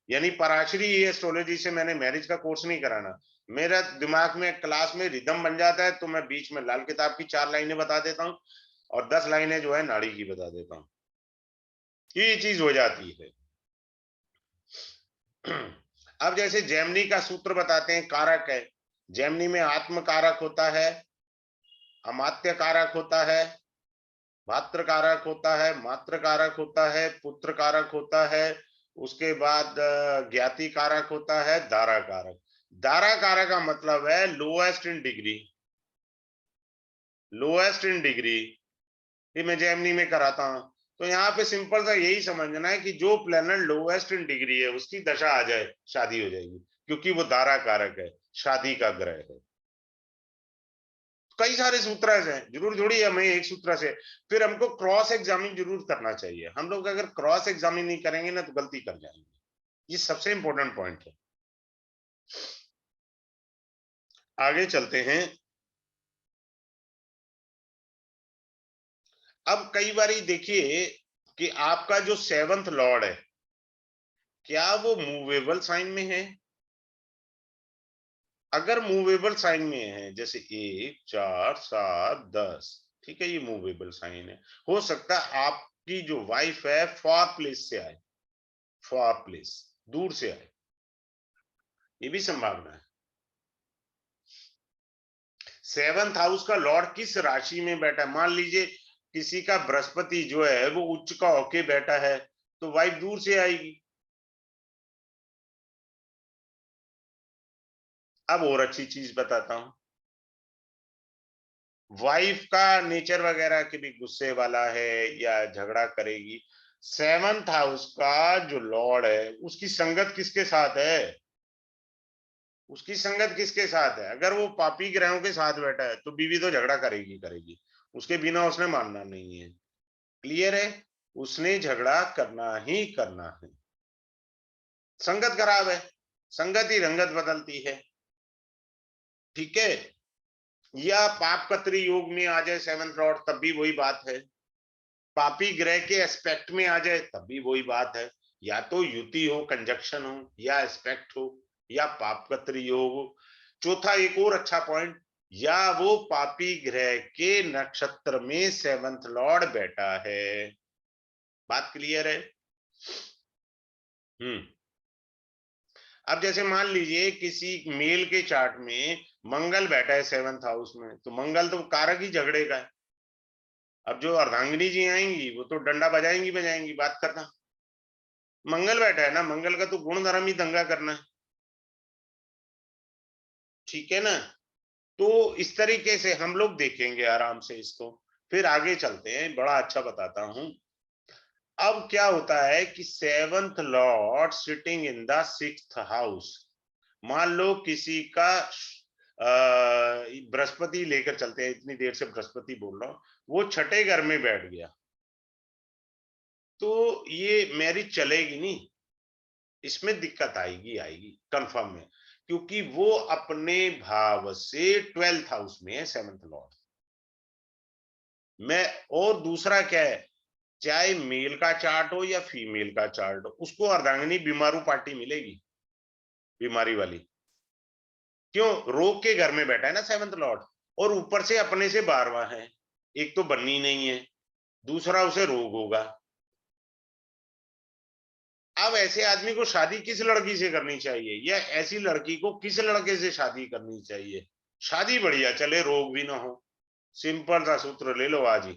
A: यानी पराशरी एस्ट्रोलॉजी से मैंने मैरिज का कोर्स नहीं कराना। मेरा दिमाग में क्लास में रिदम बन जाता है तो मैं बीच में लाल किताब की 4 लाइनें बता देता हूँ और 10 लाइनें जो है नाड़ी की बता देता हूँ, ये चीज हो जाती है। अब जैसे जेमिनी का सूत्र बताते हैं, कारक है, जेमिनी में आत्म कारक होता है, अमात्य कारक होता है, भात्र कारक होता है, मात्र कारक होता है, पुत्र कारक होता है, उसके बाद ज्ञाति कारक होता है, दारा कारक। दारा कारक का मतलब है lowest in degree, lowest in degree. ये मैं जेमिनी में कराता हूं। तो यहाँ पे सिंपल सा यही समझना है कि जो प्लेनेट लोएस्ट इन डिग्री है उसकी दशा आ जाए शादी हो जाएगी, क्योंकि वो दारा कारक है, शादी का ग्रह है। कई सारे सूत्र हैं, जरूर थोड़ी हमें एक सूत्र से। फिर हमको क्रॉस एग्जामिन जरूर करना चाहिए। हम लोग अगर क्रॉस एग्जामिन नहीं करेंगे ना तो गलती कर जाएंगे, ये सबसे इंपॉर्टेंट पॉइंट है। आगे चलते हैं। अब कई बारी देखिए कि आपका जो 7th लॉर्ड है, क्या वो मूवेबल साइन में है? अगर मूवेबल साइन में है, जैसे 1, 4, 7, 10, ठीक है, ये मूवेबल साइन है। हो सकता है आपकी जो वाइफ है फॉर प्लेस से आए, फॉर प्लेस, दूर से आए, ये भी संभावना है। 7th हाउस का लॉर्ड किस राशि में बैठा है? मान लीजिए किसी का बृहस्पति जो है वो उच्च का होके बैठा है, तो वाइफ दूर से आएगी। अब और अच्छी चीज बताता हूं, वाइफ का नेचर वगैरह के भी गुस्से वाला है या झगड़ा करेगी। 7th हाउस का जो लॉर्ड है उसकी संगत किसके साथ है? उसकी संगत किसके साथ है? अगर वो पापी ग्रहों के साथ बैठा है तो बीवी तो झगड़ा करेगी करेगी, उसके बिना उसने मानना नहीं है। क्लियर है? उसने झगड़ा करना ही करना है। संगत खराब है, संगत ही रंगत बदलती है। ठीक है? या पाप कत्री योग में आ जाए 7th लॉर्ड, तब भी वही बात है। पापी ग्रह के एस्पेक्ट में आ जाए तब भी वही बात है। या तो युति हो, कंजक्शन हो, या एस्पेक्ट हो, या पापकत्री योग हो। चौथा एक और अच्छा पॉइंट, या वो पापी ग्रह के नक्षत्र में 7th लॉर्ड बैठा है। बात क्लियर है? हम्म। अब जैसे मान लीजिए किसी मेल के चार्ट में मंगल बैठा है 7th हाउस में, तो मंगल तो कारक ही झगड़े का है। अब जो अर्धांगिनी जी आएंगी वो तो डंडा बजाएंगी बजाएंगी, बात करना। मंगल बैठा है ना, मंगल का तो गुण धर्म ही दंगा करना है। ठीक है ना? तो इस तरीके से हम लोग देखेंगे आराम से इसको। फिर आगे चलते हैं, बड़ा अच्छा बताता हूं। अब क्या होता है कि 7th Lord sitting in the 6th house. मान लो किसी का बृहस्पति लेकर चलते हैं, इतनी देर से बृहस्पति बोल रहा हूं, वो छठे घर में बैठ गया, तो ये मैरिज चलेगी नहीं, इसमें दिक्कत आएगी आएगी कंफर्म है, क्योंकि वो अपने भाव से 12th हाउस में है 7th लॉर्ड। मैं और दूसरा क्या है, चाहे मेल का चार्ट हो या फीमेल का चार्ट हो, उसको अर्धांगिनी बीमारू पार्टी मिलेगी, बीमारी वाली। क्यों? रोग के घर में बैठा है ना 7th लॉर्ड, और ऊपर से अपने से 12वां है, एक तो बन्नी नहीं है, दूसरा उसे रोग होगा। अब ऐसे आदमी को शादी किस लड़की से करनी चाहिए, या ऐसी लड़की को किस लड़के से शादी करनी चाहिए? शादी बढ़िया चले, रोग भी ना हो। सिंपल सा सूत्र ले लो आज ही,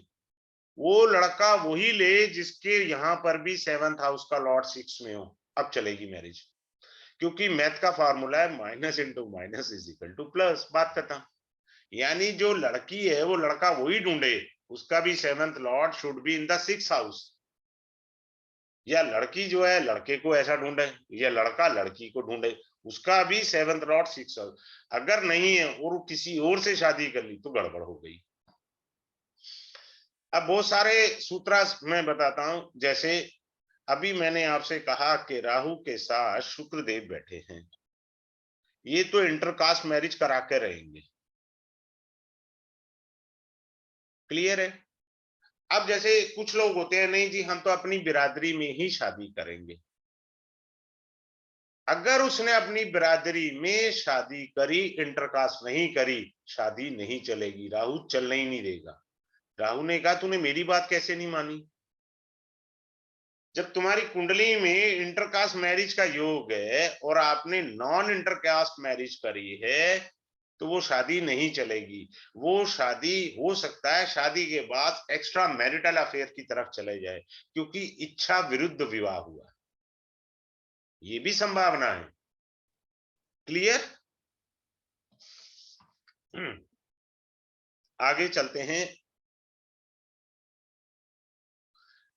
A: वो लड़का वही ले जिसके यहां पर भी 7th हाउस का लॉर्ड 6 में हो, अब चलेगी मैरिज। क्योंकि मैथ का फार्मूला है minus into minus is equal two plus, बात खत्म। यानी जो लड़की है वो लड़का वही ढूंढे, उसका भी 7th Lord should be in the 6th house, या लड़की जो है लड़के को ऐसा ढूंढे, या लड़का लड़की को ढूंढे, उसका भी 7th लॉर्ड 6th हाउस। अगर नहीं है और वो किसी और से शादी कर ली तो गड़बड़ हो गई। अब बहुत सारे सूत्र मैं बताता हूं, जैसे अभी मैंने आपसे कहा कि राहु के साथ शुक्रदेव बैठे हैं, ये तो इंटरकास्ट मैरिज करा के रहेंगे, क्लियर है। अब जैसे कुछ लोग होते हैं, नहीं जी हम तो अपनी बिरादरी में ही शादी करेंगे। अगर उसने अपनी बिरादरी में शादी करी, इंटरकास्ट नहीं करी, शादी नहीं चलेगी, राहु चलने ही नहीं देगा। राहु ने कहा तूने मेरी बात कैसे नहीं मानी? जब तुम्हारी कुंडली में इंटरकास्ट मैरिज का योग है और आपने नॉन इंटरकास्ट मैरिज करी है, तो वो शादी नहीं चलेगी। वो शादी हो सकता है शादी के बाद एक्स्ट्रा मैरिटल अफेयर की तरफ चले जाए, क्योंकि इच्छा विरुद्ध विवाह हुआ, ये भी संभावना है। क्लियर? आगे चलते हैं।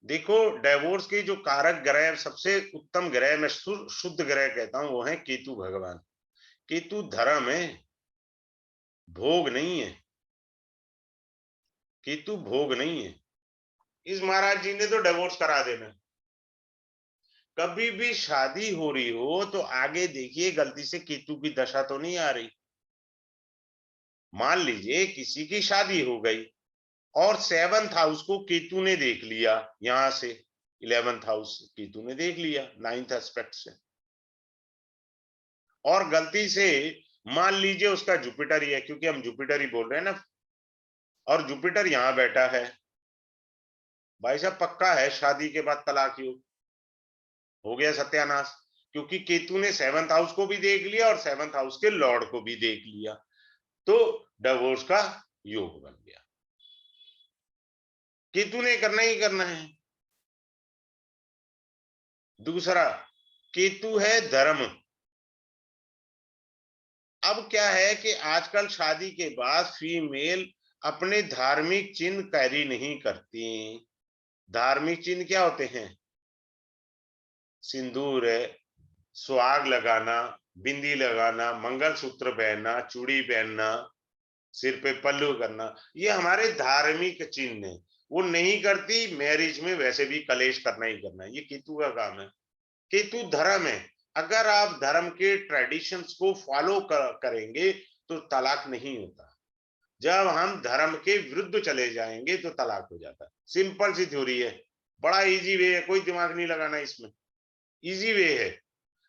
A: देखो, डिवोर्स के जो कारक ग्रह, सबसे उत्तम ग्रह मैं शुद्ध ग्रह कहता हूं, वो है केतु भगवान। केतु धर्म है, भोग नहीं है। केतु भोग नहीं है। इस महाराज जी ने तो डिवोर्स करा देना। कभी भी शादी हो रही हो तो आगे देखिए गलती से केतु की दशा तो नहीं आ रही। मान लीजिए किसी की शादी हो गई और 7th हाउस को केतु ने देख लिया, यहां से 11th हाउस केतु ने देख लिया 9th एस्पेक्ट से, और गलती से मान लीजिए उसका जुपिटर ही है, क्योंकि हम जुपिटर ही बोल रहे हैं ना, और जुपिटर यहां बैठा है, भाई साहब पक्का है शादी के बाद तलाक हो गया सत्यानाश। क्योंकि केतु ने 7th हाउस को भी देख लिया और 7th हाउस के लॉर्ड को भी देख लिया, तो डिवोर्स का योग बन गया। केतु ने करना ही करना है। दूसरा, केतु है धर्म। अब क्या है कि आजकल शादी के बाद फीमेल अपने धार्मिक चिन्ह कैरी नहीं करती। धार्मिक चिन्ह क्या होते हैं? सिंदूर है, सुहाग लगाना, बिंदी लगाना, मंगलसूत्र पहनना, चूड़ी पहनना, सिर पे पल्लू करना, ये हमारे धार्मिक चिन्ह है। वो नहीं करती। मैरिज में वैसे भी कलेश करना ही करना है, ये केतु का काम है। केतु धर्म है। अगर आप धर्म के ट्रेडिशंस को फॉलो करेंगे तो तलाक नहीं होता। जब हम धर्म के विरुद्ध चले जाएंगे तो तलाक हो जाता है। सिंपल सी थ्योरी है, बड़ा इजी वे है, कोई दिमाग नहीं लगाना इसमें, इजी वे है।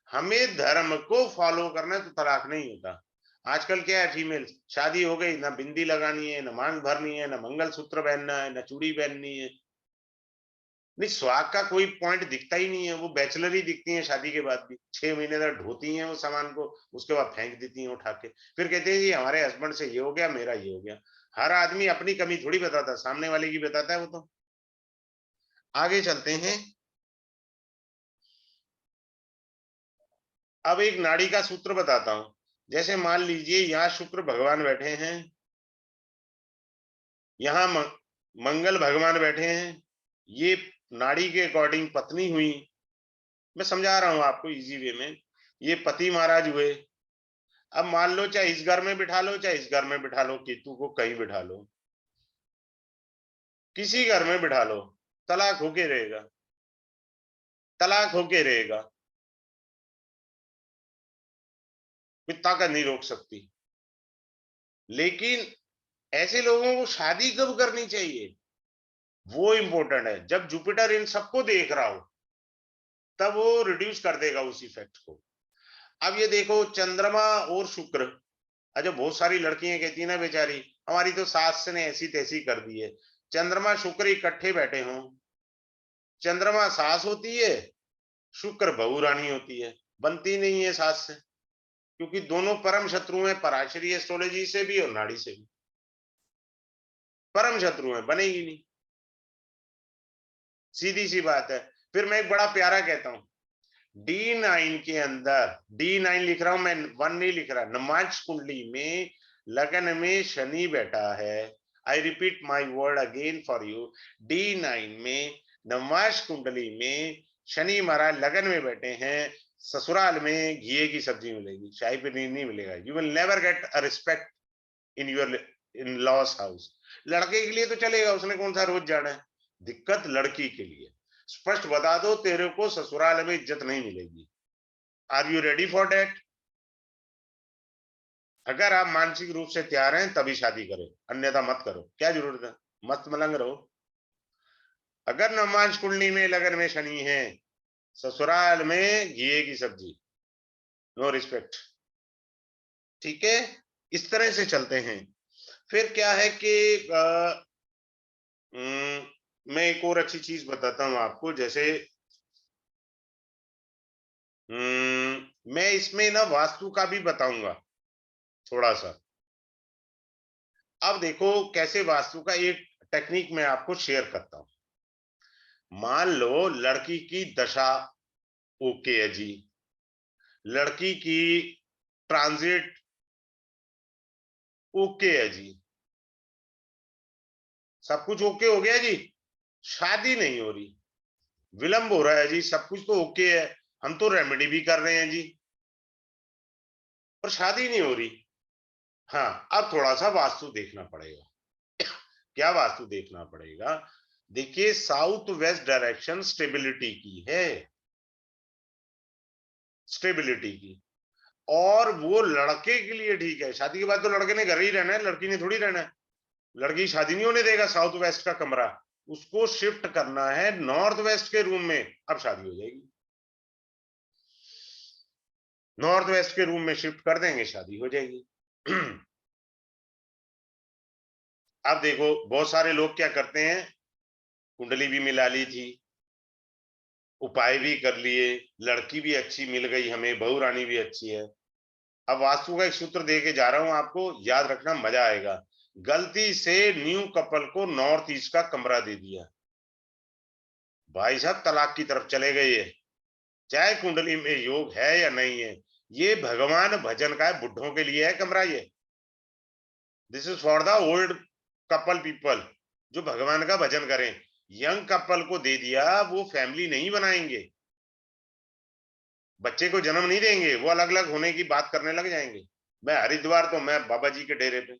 A: हमें धर्म को फॉलो करना है तो तलाक नहीं होता। आजकल क्या है, फीमेल शादी हो गई, ना बिंदी लगानी है, ना मांग भरनी है, ना मंगलसूत्र पहनना है, ना चूड़ी पहननी है। नहीं, सुहाग का कोई पॉइंट दिखता ही नहीं है। वो बैचलर ही दिखती हैं शादी के बाद भी, 6 महीने तक ढोती हैं वो सामान को, उसके बाद फेंक देती हैं उठा के। फिर कहते हैं जी हमारे हस्बैंड से ये हो गया, मेरा ये हो गया। हर आदमी अपनी कमी थोड़ी बताता, सामने वाले की बताता है वो तो। आगे चलते हैं। अब एक नाड़ी का सूत्र बताता हूं। जैसे मान लीजिए यहाँ शुक्र भगवान बैठे हैं, यहाँ मंगल भगवान बैठे हैं, ये नाड़ी के अकॉर्डिंग पत्नी हुई। मैं समझा रहा हूं आपको इजी वे में। ये पति महाराज हुए। अब मान लो चाहे इस घर में बिठा लो, चाहे इस घर में बिठा लो, केतु को कहीं बिठा लो, किसी घर में बिठा लो, तलाक होके रहेगा, तलाक होके रहेगा। कोई ताकत नहीं रोक सकती। लेकिन ऐसे लोगों को शादी कब करनी चाहिए, वो इंपॉर्टेंट है। जब जुपिटर इन सबको देख रहा हो, तब वो रिड्यूस कर देगा उस इफेक्ट को। अब ये देखो, चंद्रमा और शुक्र। अच्छा, बहुत सारी लड़कियां कहती है ना बेचारी, हमारी तो सास ने ऐसी तैसी कर दी है। चंद्रमा शुक्र इकट्ठे बैठे हों, चंद्रमा सास होती है, शुक्र बहुरानी होती है, बनती नहीं है सास से, क्योंकि दोनों परम शत्रु हैं पराशरी एस्ट्रोलॉजी से भी और नाड़ी से भी, परम शत्रु हैं, बनेगी नहीं, सीधी सी बात है। फिर मैं एक बड़ा प्यारा कहता हूं, D9 के अंदर, D9 लिख रहा हूं मैं, 1 नहीं लिख रहा, नमाज कुंडली में लगन में शनि बैठा है, I repeat my word again for you, D9 में नमाज कुंडली में शनि महाराज लगन में बैठे हैं, ससुराल में घी की सब्जी मिलेगी, शाही पनीर नहीं मिलेगा, you will never get a respect in your in loss house. लड़के के लिए तो चलेगा, उसने कौन सा रोज जाना है, दिक्कत लड़की के लिए। स्पष्ट बता दो, तेरे को ससुराल में इज्जत नहीं मिलेगी। Are you ready for date? अगर आप मानसिक रूप से तैयार हैं तभी शादी करो, अन्यथा मत करो, क्या जरूरत है, मत मलंग रहो। अगर नमाज कुंडली में लगन में शनि है, ससुराल में घी की सब्जी, नो रिस्पेक्ट। ठीक है, इस तरह से चलते हैं। फिर क्या है कि मैं एक और अच्छी चीज बताता हूं आपको, जैसे मैं इसमें ना वास्तु का भी बताऊंगा थोड़ा सा। अब देखो कैसे वास्तु का एक टेक्निक मैं आपको शेयर करता हूं। मान लो लड़की की दशा ओके है जी, लड़की की ट्रांजिट ओके है जी, सब कुछ ओके हो गया जी, शादी नहीं हो रही, विलंब हो रहा है जी, सब कुछ तो ओके है, हम तो रेमेडी भी कर रहे हैं जी, पर शादी नहीं हो रही। हाँ, अब थोड़ा सा वास्तु देखना पड़ेगा। क्या वास्तु देखना पड़ेगा? देखिए, साउथ वेस्ट डायरेक्शन स्टेबिलिटी की है, स्टेबिलिटी की, और वो लड़के के लिए ठीक है। शादी के बाद तो लड़के ने घर ही रहना है, लड़की ने थोड़ी रहना है, लड़की शादी नहीं होने देगा। साउथ वेस्ट का कमरा उसको शिफ्ट करना है नॉर्थ वेस्ट के रूम में, अब शादी हो जाएगी। नॉर्थ वेस्ट के रूम में शिफ्ट कर देंगे, शादी हो जाएगी। अब देखो, बहुत सारे लोग क्या करते हैं, कुंडली भी मिला ली थी, उपाय भी कर लिए, लड़की भी अच्छी मिल गई हमें, बहू रानी भी अच्छी है। अब वास्तु का एक सूत्र दे के जा रहा हूं आपको, याद रखना, मजा आएगा। गलती से न्यू कपल को नॉर्थ ईस्ट का कमरा दे दिया, भाई साहब तलाक की तरफ चले गए। चाहे कुंडली में योग है या नहीं है, ये भगवान भजन का है, बुढ़ों के लिए है कमरा ये। This is for the old couple people, जो भगवान का भजन करें। यंग कपल को दे दिया, वो फैमिली नहीं बनाएंगे, बच्चे को जन्म नहीं देंगे, वो अलग अलग होने की बात करने लग जाएंगे। मैं हरिद्वार तो मैं बाबा जी के डेरे पे,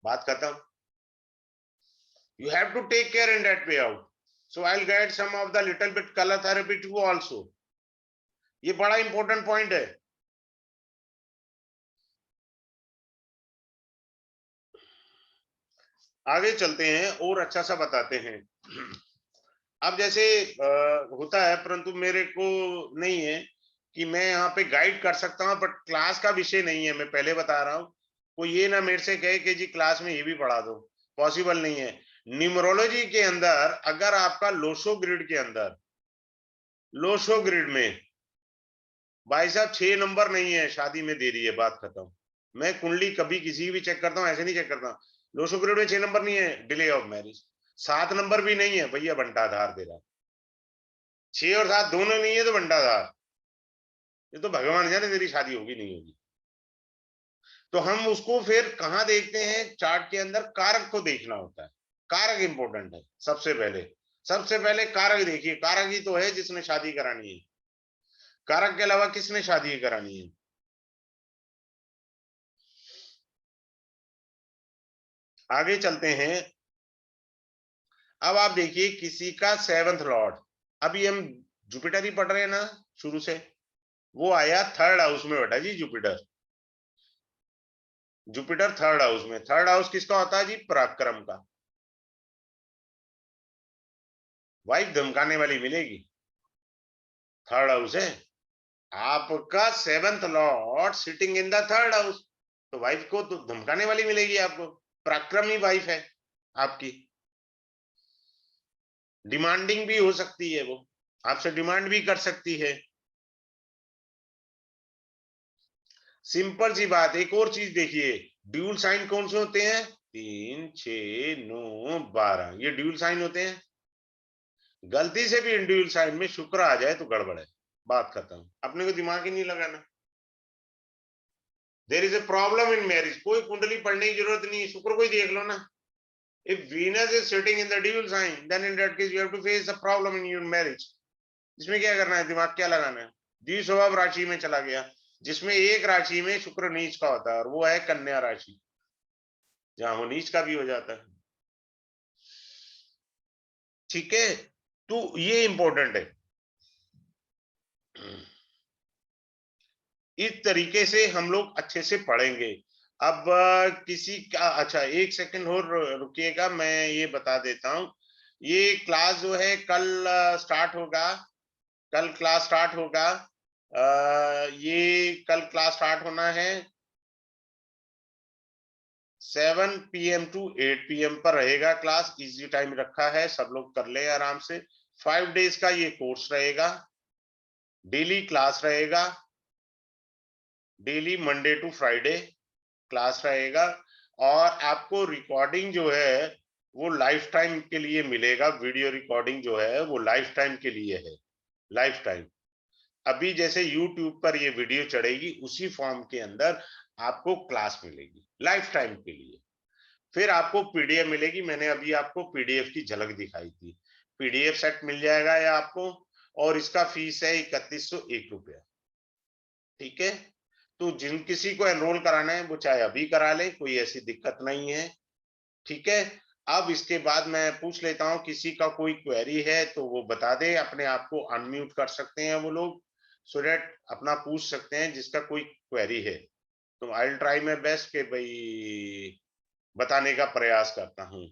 A: बात खत्म। You have to take care in that way out. So I'll guide some of the little bit color therapy too also. ये बड़ा इंपॉर्टेंट पॉइंट है। आगे चलते हैं और अच्छा सा बताते हैं। अब जैसे होता है, परंतु मेरे को नहीं है कि मैं यहाँ पे गाइड कर सकता हूँ, बट क्लास का विषय नहीं है, मैं पहले बता रहा हूँ। कोई ये ना मेरे से कहे कि जी क्लास में ये भी पढ़ा दो, पॉसिबल नहीं है। न्यूमरोलॉजी के अंदर अगर आपका लोशो ग्रिड के अंदर, लोशो ग्रिड में भाई साहब 6 नंबर नहीं है, शादी में दे रही है, बात खत्म। मैं कुंडली कभी किसी की भी चेक करता हूँ, ऐसे नहीं चेक करता। लोशो ग्रिड में 6 नंबर नहीं है, डिले ऑफ मैरिज। 7 नंबर भी नहीं है, भैया बंटा आधार दे रहा। 6 और 7 दोनों नहीं है तो बंटा आधार, ये तो भगवान जाने तेरी शादी होगी नहीं होगी। तो हम उसको फिर कहाँ देखते हैं, चार्ट के अंदर कारक को देखना होता है। कारक इंपॉर्टेंट है। सबसे पहले कारक देखिए, कारक ही तो है जिसने शादी करानी है, कारक के अलावा किसने शादी करानी है। आगे चलते हैं। अब आप देखिए, किसी का 7th लॉर्ड, अभी हम जुपिटर ही पढ़ रहे हैं ना शुरू से, वो आया 3rd हाउस में बैठा जी जुपिटर। जुपिटर 3rd हाउस में, 3rd हाउस किसका होता है जी, पराक्रम का। वाइफ धमकाने वाली मिलेगी, 3rd हाउस है आपका। 7th Lord sitting in the 3rd house, तो वाइफ को तो धमकाने वाली मिलेगी आपको, पराक्रमी वाइफ है आपकी। डिमांडिंग भी हो सकती है, वो आपसे डिमांड भी कर सकती है। सिंपल सी बात। एक और चीज देखिए, ड्यूल साइन कौन से होते हैं? 3, 6, 9, 12, ये ड्यूल साइन होते हैं। गलती से भी इन ड्यूल साइन में शुक्र आ जाए तो गड़बड़ है, बात खत्म, अपने को दिमाग ही नहीं लगाना। There is a problem in marriage. कोई कुंडली पढ़ने की जरूरत नहीं है, शुक्र को ही देख लो ना। If Venus is sitting in the dual sign, then in that case you have to face a problem in your marriage. इसमें क्या करना है, दिमाग क्या लगाना है? द्विस्वभाव राशि में चला गया, जिसमें एक राशि में शुक्र नीच का होता है, और वो है कन्या राशि, जहां वो नीच का भी हो जाता है। ठीक है, तो ये इंपॉर्टेंट है। इस तरीके से हम लोग अच्छे से पढ़ेंगे। अब किसी का, अच्छा एक सेकंड और रुकिएगा, मैं ये बता देता हूं। ये क्लास जो है कल स्टार्ट होगा, कल क्लास स्टार्ट होगा। ये कल क्लास स्टार्ट होना है 7 PM टू 8 PM पर रहेगा क्लास। इजी टाइम रखा है, सब लोग कर ले आराम से। 5 डेज का ये कोर्स रहेगा, डेली क्लास रहेगा, daily Monday to Friday class रहेगा। और आपको रिकॉर्डिंग जो है वो लाइफ टाइम के लिए मिलेगा। वीडियो रिकॉर्डिंग जो है वो लाइफ टाइम के लिए है, लाइफ टाइम। अभी जैसे YouTube पर ये वीडियो चढ़ेगी, उसी फॉर्म के अंदर आपको क्लास मिलेगी लाइफ टाइम के लिए। फिर आपको पीडीएफ मिलेगी। मैंने अभी आपको पीडीएफ की झलक दिखाई थी, पीडीएफ सेट मिल जाएगा ये आपको, और इसका फीस है 3101 रुपया। ठीक है, तो जिन किसी को एनरोल कराना है वो चाहे अभी करा ले, कोई ऐसी दिक्कत नहीं है। ठीक है, अब इसके बाद मैं पूछ लेता हूं, किसी का कोई क्वेरी है तो वो बता दे, अपने आप को अनम्यूट कर सकते हैं वो लोग, सो दैट अपना पूछ सकते हैं जिसका कोई क्वेरी है। तो I will try my best के भाई बताने का प्रयास करता हूं।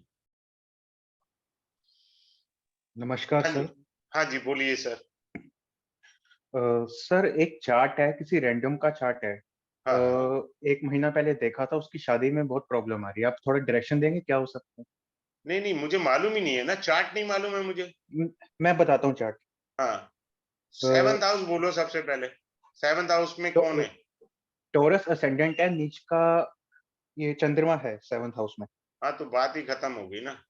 B: नमस्कार
A: हाँ जी,
B: सर।
A: हाँ जी, बोलिए सर।
B: सर एक चार्ट है, किसी रैंडम का चार्ट है।
A: हाँ हाँ,
B: 1 महीना पहले देखा था, उसकी शादी में बहुत प्रॉब्लम आ रही है। आप थोड़ा डायरेक्शन देंगे, क्या हो सकता है?
A: नहीं नहीं, मुझे मालूम ही नहीं है ना, चार्ट नहीं मालूम है मुझे।
B: म- मैं बताता हूँ चार्ट।
A: हाँ, 7th हाउस बोलो सबसे पहले। 7th हाउस में
B: तो
A: कौन है?
B: टोरस असेंडेंट है, नीच का ये चंद्रमा है 7th हाउस में।
A: हाँ, तो बात ही खत्म होगी ना।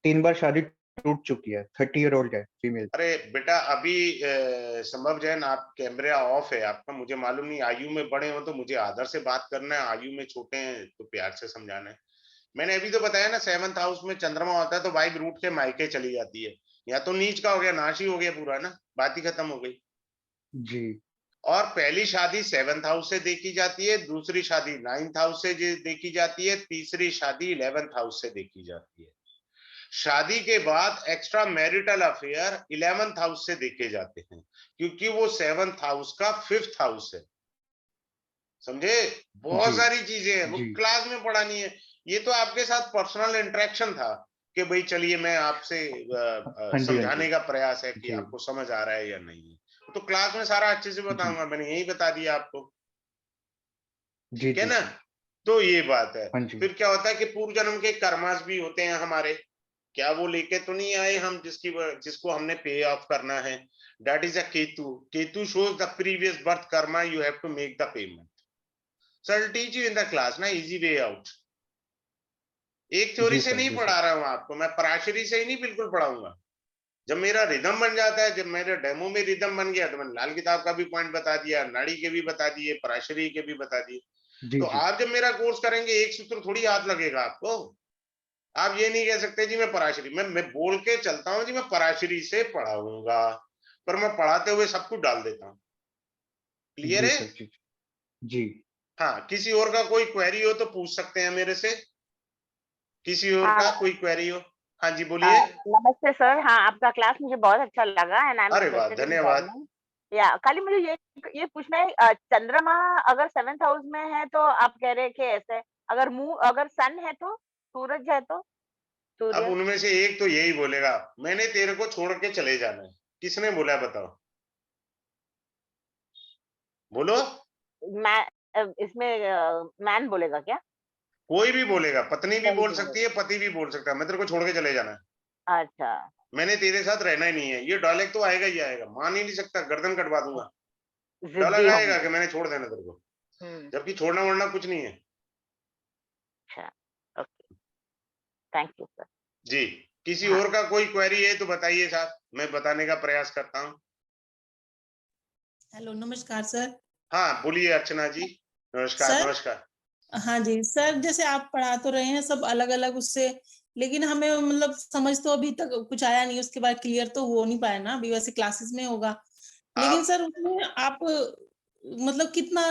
B: 3 बार शादी टूट चुकी है। 30 ईयर ओल्ड है, फीमेल।
A: अरे बेटा, अभी संभव जैन, आप कैमरा ऑफ है आपका, मुझे मालूम नहीं। आयु में बड़े हो तो मुझे आदर से बात करना है, आयु में छोटे हैं तो प्यार से समझाना है। मैंने अभी तो बताया ना, 7th हाउस में चंद्रमा होता है तो वाइफ रूट के मायके चली जाती है, या तो नीच का हो गया, नाश ही हो गया पूरा ना, बात ही खत्म हो गई।
B: जी
A: और पहली शादी 7th हाउस से देखी जाती है, दूसरी शादी 9th हाउस से देखी जाती है, तीसरी शादी 11th हाउस से देखी जाती है। शादी के बाद extra marital affair 11th house से देखे जाते हैं, क्योंकि वो 7th हाउस का 5th हाउस है। समझे? बहुत
B: जी
A: सारी चीजें हैं, वो
B: जी।
A: क्लास में पढ़ानी है। ये तो आपके साथ पर्सनल इंटरेक्शन था कि भाई चलिए मैं आपसे
B: हाँ जी हाँ जी।
A: समझाने का प्रयास है कि
B: जी
A: आपको समझ आ रहा है या नहीं है। तो क्लास में सारा अच्छे से
B: जी
A: बताऊंगा, मैंने यही बता दिया आपको।
B: जी
A: ठीक है
B: जी
A: ना?
B: जी।
A: तो ये बात है।
B: हाँ जी
A: फिर क्या होता है कि पूर्व जन्म के कर्मास भी होते हैं हमारे, क्या वो लेके तो नहीं आए हम, जिसको हमने पे ऑफ करना है। That is a Ketu. Ketu shows the previous birth karma, you have to make the payment. So I will teach you in the class ना, इजी वे आउट। एक थ्योरी
B: जी
A: से
B: सर।
A: नहीं
B: जी सर।
A: पढ़ा रहा हूं आपको, मैं पराशरी से ही नहीं बिल्कुल पढ़ाऊंगा। जब मेरा रिदम बन जाता है, जब मेरे डेमो में रिदम बन गया, तो मैंने लाल किताब का भी पॉइंट बता दिया, नाड़ी के भी बता दिए, पराशरी के भी बता दिए।
B: जी
A: तो
B: जी
A: आप जब मेरा कोर्स करेंगे, एक सूत्र थोड़ी याद लगेगा आपको। आप ये नहीं कह सकते जी मैं पराशरी, मैं बोल के चलता हूँ जी मैं पराशरी से पढ़ाऊंगा, पर मैं पढ़ाते हुए सब कुछ डाल देता हूँ। क्लियर
B: जी
A: है?
B: सर। जी जी।
A: हाँ, किसी और का कोई क्वेरी हो तो पूछ सकते हैं मेरे से, किसी और का
C: हाँ,
A: कोई क्वेरी हो। हाँ जी, बोलिए।
C: नमस्ते सर। हाँ, आपका क्लास मुझे बहुत अच्छा लगा एंड आई एम
A: अरे वाह,
C: इंटरेस्टेड इन
A: धन्यवाद।
C: गवर्नमेंट। या खाली मुझे ये पूछना है, चंद्रमा अगर 7th हाउस में है तो आप कह रहे हैं कि ऐसे, अगर सन है तो, सूरज है तो,
A: अब
C: सूर्य।
A: उनमें से एक तो यही बोलेगा मैंने तेरे को छोड़ के चले जाना है। किसने बोला है बताओ? बोलो।
C: मैं इसमें मैन बोलेगा क्या?
A: कोई भी बोलेगा, पत्नी भी
C: मेन
A: बोल सकती
C: बोलेगा।
A: है, पति भी बोल सकता है, मैं तेरे को छोड़ के चले जाना है।
C: अच्छा,
A: मैंने तेरे साथ रहना ही नहीं है, ये डायलॉग तो आएगा ही आएगा, मान ही नहीं सकता, गर्दन कटवा दूंगा। डायलॉग
C: जिद्दी
A: आएगा
C: होंगे।
A: कि मैंने छोड़ देना तेरे को,
C: हम्म,
A: जबकि छोड़ना वोड़ना कुछ नहीं है।
C: अच्छा, ओके, थैंक यू सर।
A: जी, किसी
C: हाँ।
A: और का कोई क्वेरी है तो बताइए साहब, मैं बताने का प्रयास करता हूँ।
D: हेलो, नमस्कार सर।
A: हाँ, बोलिए अर्चना जी। नमस्कार,
D: सर,
A: नमस्कार।
D: हाँ जी सर, जैसे आप पढ़ा तो रहे हैं सब अलग अलग उससे, लेकिन हमें मतलब समझ तो अभी तक कुछ आया नहीं, उसके बाद क्लियर तो हो नहीं पाया ना, अभी वैसे क्लासेस में होगा। लेकिन
A: आप
D: सर उसमें आप मतलब कितना,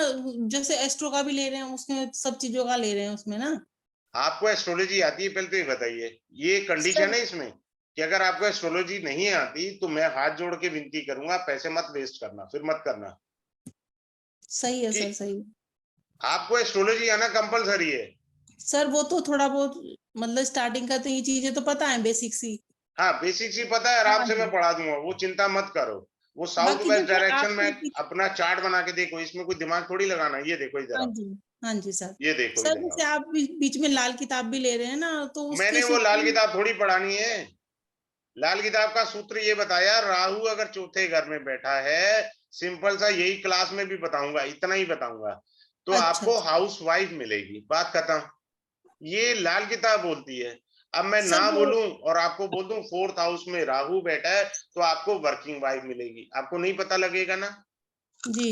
D: जैसे एस्ट्रो का भी ले रहे हैं उसमें, सब चीजों का ले रहे हैं उसमें ना
A: आपको एस्ट्रोलॉजी आती है, पहले तो ये बताइए। ये कंडीशन
D: सर।
A: है इसमें कि अगर आपको एस्ट्रोलॉजी नहीं आती तो मैं हाथ जोड़ के विनती करूंगा, पैसे मत वेस्ट करना, फिर मत करना।
D: सही है
A: कि
D: सर, सही है।
A: आपको एस्ट्रोलॉजी आना कंपलसरी है।
D: सर वो तो थोड़ा बहुत मतलब स्टार्टिंग का तो ये चीजें तो पता है, बेसिक सी।
A: हाँ, बेसिक ही पता है, आराम
D: हाँ
A: से मैं
D: जी।
A: पढ़ा दूंगा, वो चिंता मत करो। वो साउथ
D: बाकी
A: वेस्ट
D: जैसे
A: डायरेक्शन में
D: आप
A: अपना चार्ट बना के देखो, इसमें कोई दिमाग थोड़ी लगाना। ये देखो इधर
D: हाँ
A: आओ,
D: जी, हाँ जी सर।
A: ये देखो
D: सर
A: इधर आओ।
D: जैसे आप बीच में लाल किताब भी ले रहे हैं ना, तो उसके
A: मैंने वो लाल
D: सूत्र।
A: किताब थोड़ी पढ़ानी है। लाल किताब का सूत्र ये बताया, राहु अगर चौथे घर में बैठा है, सिंपल सा यही क्लास में भी बताऊंगा, इतना ही बताऊंगा, तो
D: अच्छा
A: आपको
D: अच्छा।
A: हाउस वाइफ मिलेगी, बात खत्म। ये लाल किताब बोलती है। अब मैं
D: सर
A: ना
D: वो।
A: बोलूं और आपको बोल दूं फोर्थ हाउस में राहु बैठा है, तो आपको वर्किंग वाइफ मिलेगी, आपको नहीं पता लगेगा ना।
D: जी।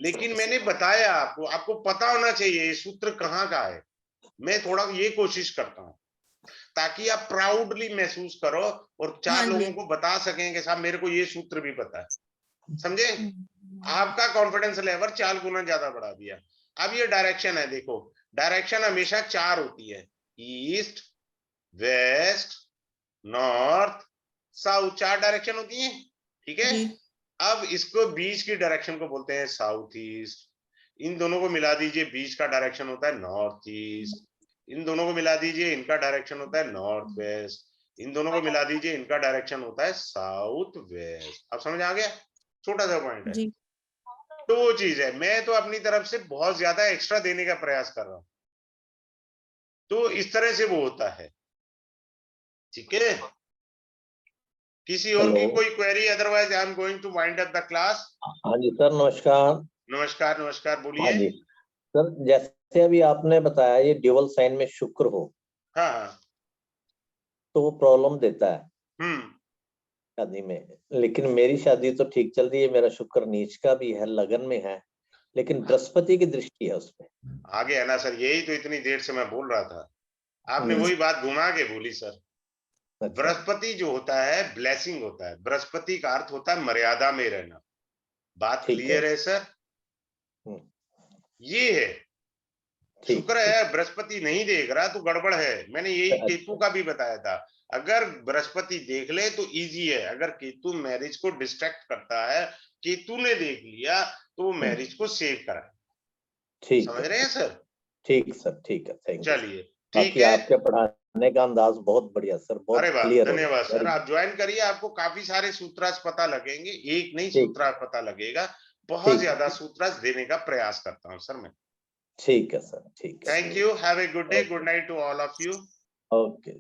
A: लेकिन मैंने बताया आपको, आपको पता होना चाहिए ये सूत्र कहाँ का है। मैं थोड़ा ये कोशिश करता हूँ ताकि आप प्राउडली महसूस करो और
D: हाँ
A: चार
D: जी।
A: लोगों को बता सकें कि साहब मेरे को ये सूत्र भी पता है, समझे।
D: हम्म,
A: आपका कॉन्फिडेंस लेवल 4 गुना ज्यादा बढ़ा दिया। अब ये डायरेक्शन है, देखो डायरेक्शन हमेशा 4 होती है, east, west, north, south, 4 direction होती है, ठीक है।
D: जी।
A: अब इसको बीच की डायरेक्शन को बोलते हैं साउथ ईस्ट। इन दोनों को मिला दीजिए, बीच का डायरेक्शन होता है नॉर्थ ईस्ट। इन दोनों को मिला दीजिए, इनका डायरेक्शन होता है नॉर्थ वेस्ट। इन दोनों को मिला दीजिए, इनका डायरेक्शन होता है साउथ वेस्ट। अब समझ आ गया, छोटा सा पॉइंट है।
D: जी।
A: तो वो चीज है, मैं तो अपनी तरफ से बहुत ज्यादा एक्स्ट्रा देने का प्रयास कर रहा हूं, तो इस तरह से वो होता है, ठीक है। किसी और
E: हेलो।
A: की कोई query, otherwise I am going to wind up the class.
E: हाँ जी सर, नमस्कार।
A: नमस्कार, नमस्कार,
E: हाँ
A: बोलिए।
E: जी सर, जैसे अभी आपने बताया ये ड्यूअल साइन में शुक्र हो
A: हाँ हाँ।
E: तो वो प्रॉब्लम देता है
A: हम्म।
E: शादी में, लेकिन मेरी शादी तो ठीक चल रही है, मेरा शुक्र नीच का भी है, लगन में है, लेकिन बृहस्पति की दृष्टि है उसमें।
A: आगे है ना सर, यही तो इतनी देर से मैं बोल रहा था, आपने वही बात घुमा के बोली सर।
E: अच्छा।
A: बृहस्पति जो होता है ब्लेसिंग होता है, बृहस्पति का अर्थ होता है मर्यादा में रहना। बात
E: ठीक है।
A: क्लियर है सर।
E: हम्म,
A: ये है,
E: ठीक
A: शुक्र
E: ठीक।
A: है, बृहस्पति नहीं देख रहा तो गड़बड़ है। मैंने यही केतु
E: अच्छा।
A: का भी बताया था, अगर बृहस्पति देख ले तो इजी है, अगर केतु मैरिज को डिस्ट्रैक्ट करता है, केतु ने देख लिया तो वो मैरिज को सेव करा।
E: ठीक
A: समझ
E: है।
A: रहे हैं सर।
E: ठीक सर, ठीक है, थैंक यू।
A: चलिए, ठीक
E: बाकी
A: है।
E: आपके पढ़ाने का अंदाज बहुत बढ़िया सर, बहुत
A: अरे वाह,
E: क्लियर हो
A: धन्यवाद
E: गया,
A: सर,
E: वेरी
A: आप
E: गुड।
A: ज्वाइन करिए, आपको काफी सारे सूत्रास पता लगेंगे, एक नहीं
E: ठीक
A: सूत्रास पता लगेगा। बहुत
E: ठीक
A: ज्यादा
E: है।
A: सूत्रास देने का प्रयास करता हूं सर मैं।
E: ठीक है सर, ठीक है।
A: Thank you, have a good day, good
E: okay.
A: Night to all of you.
E: Okay.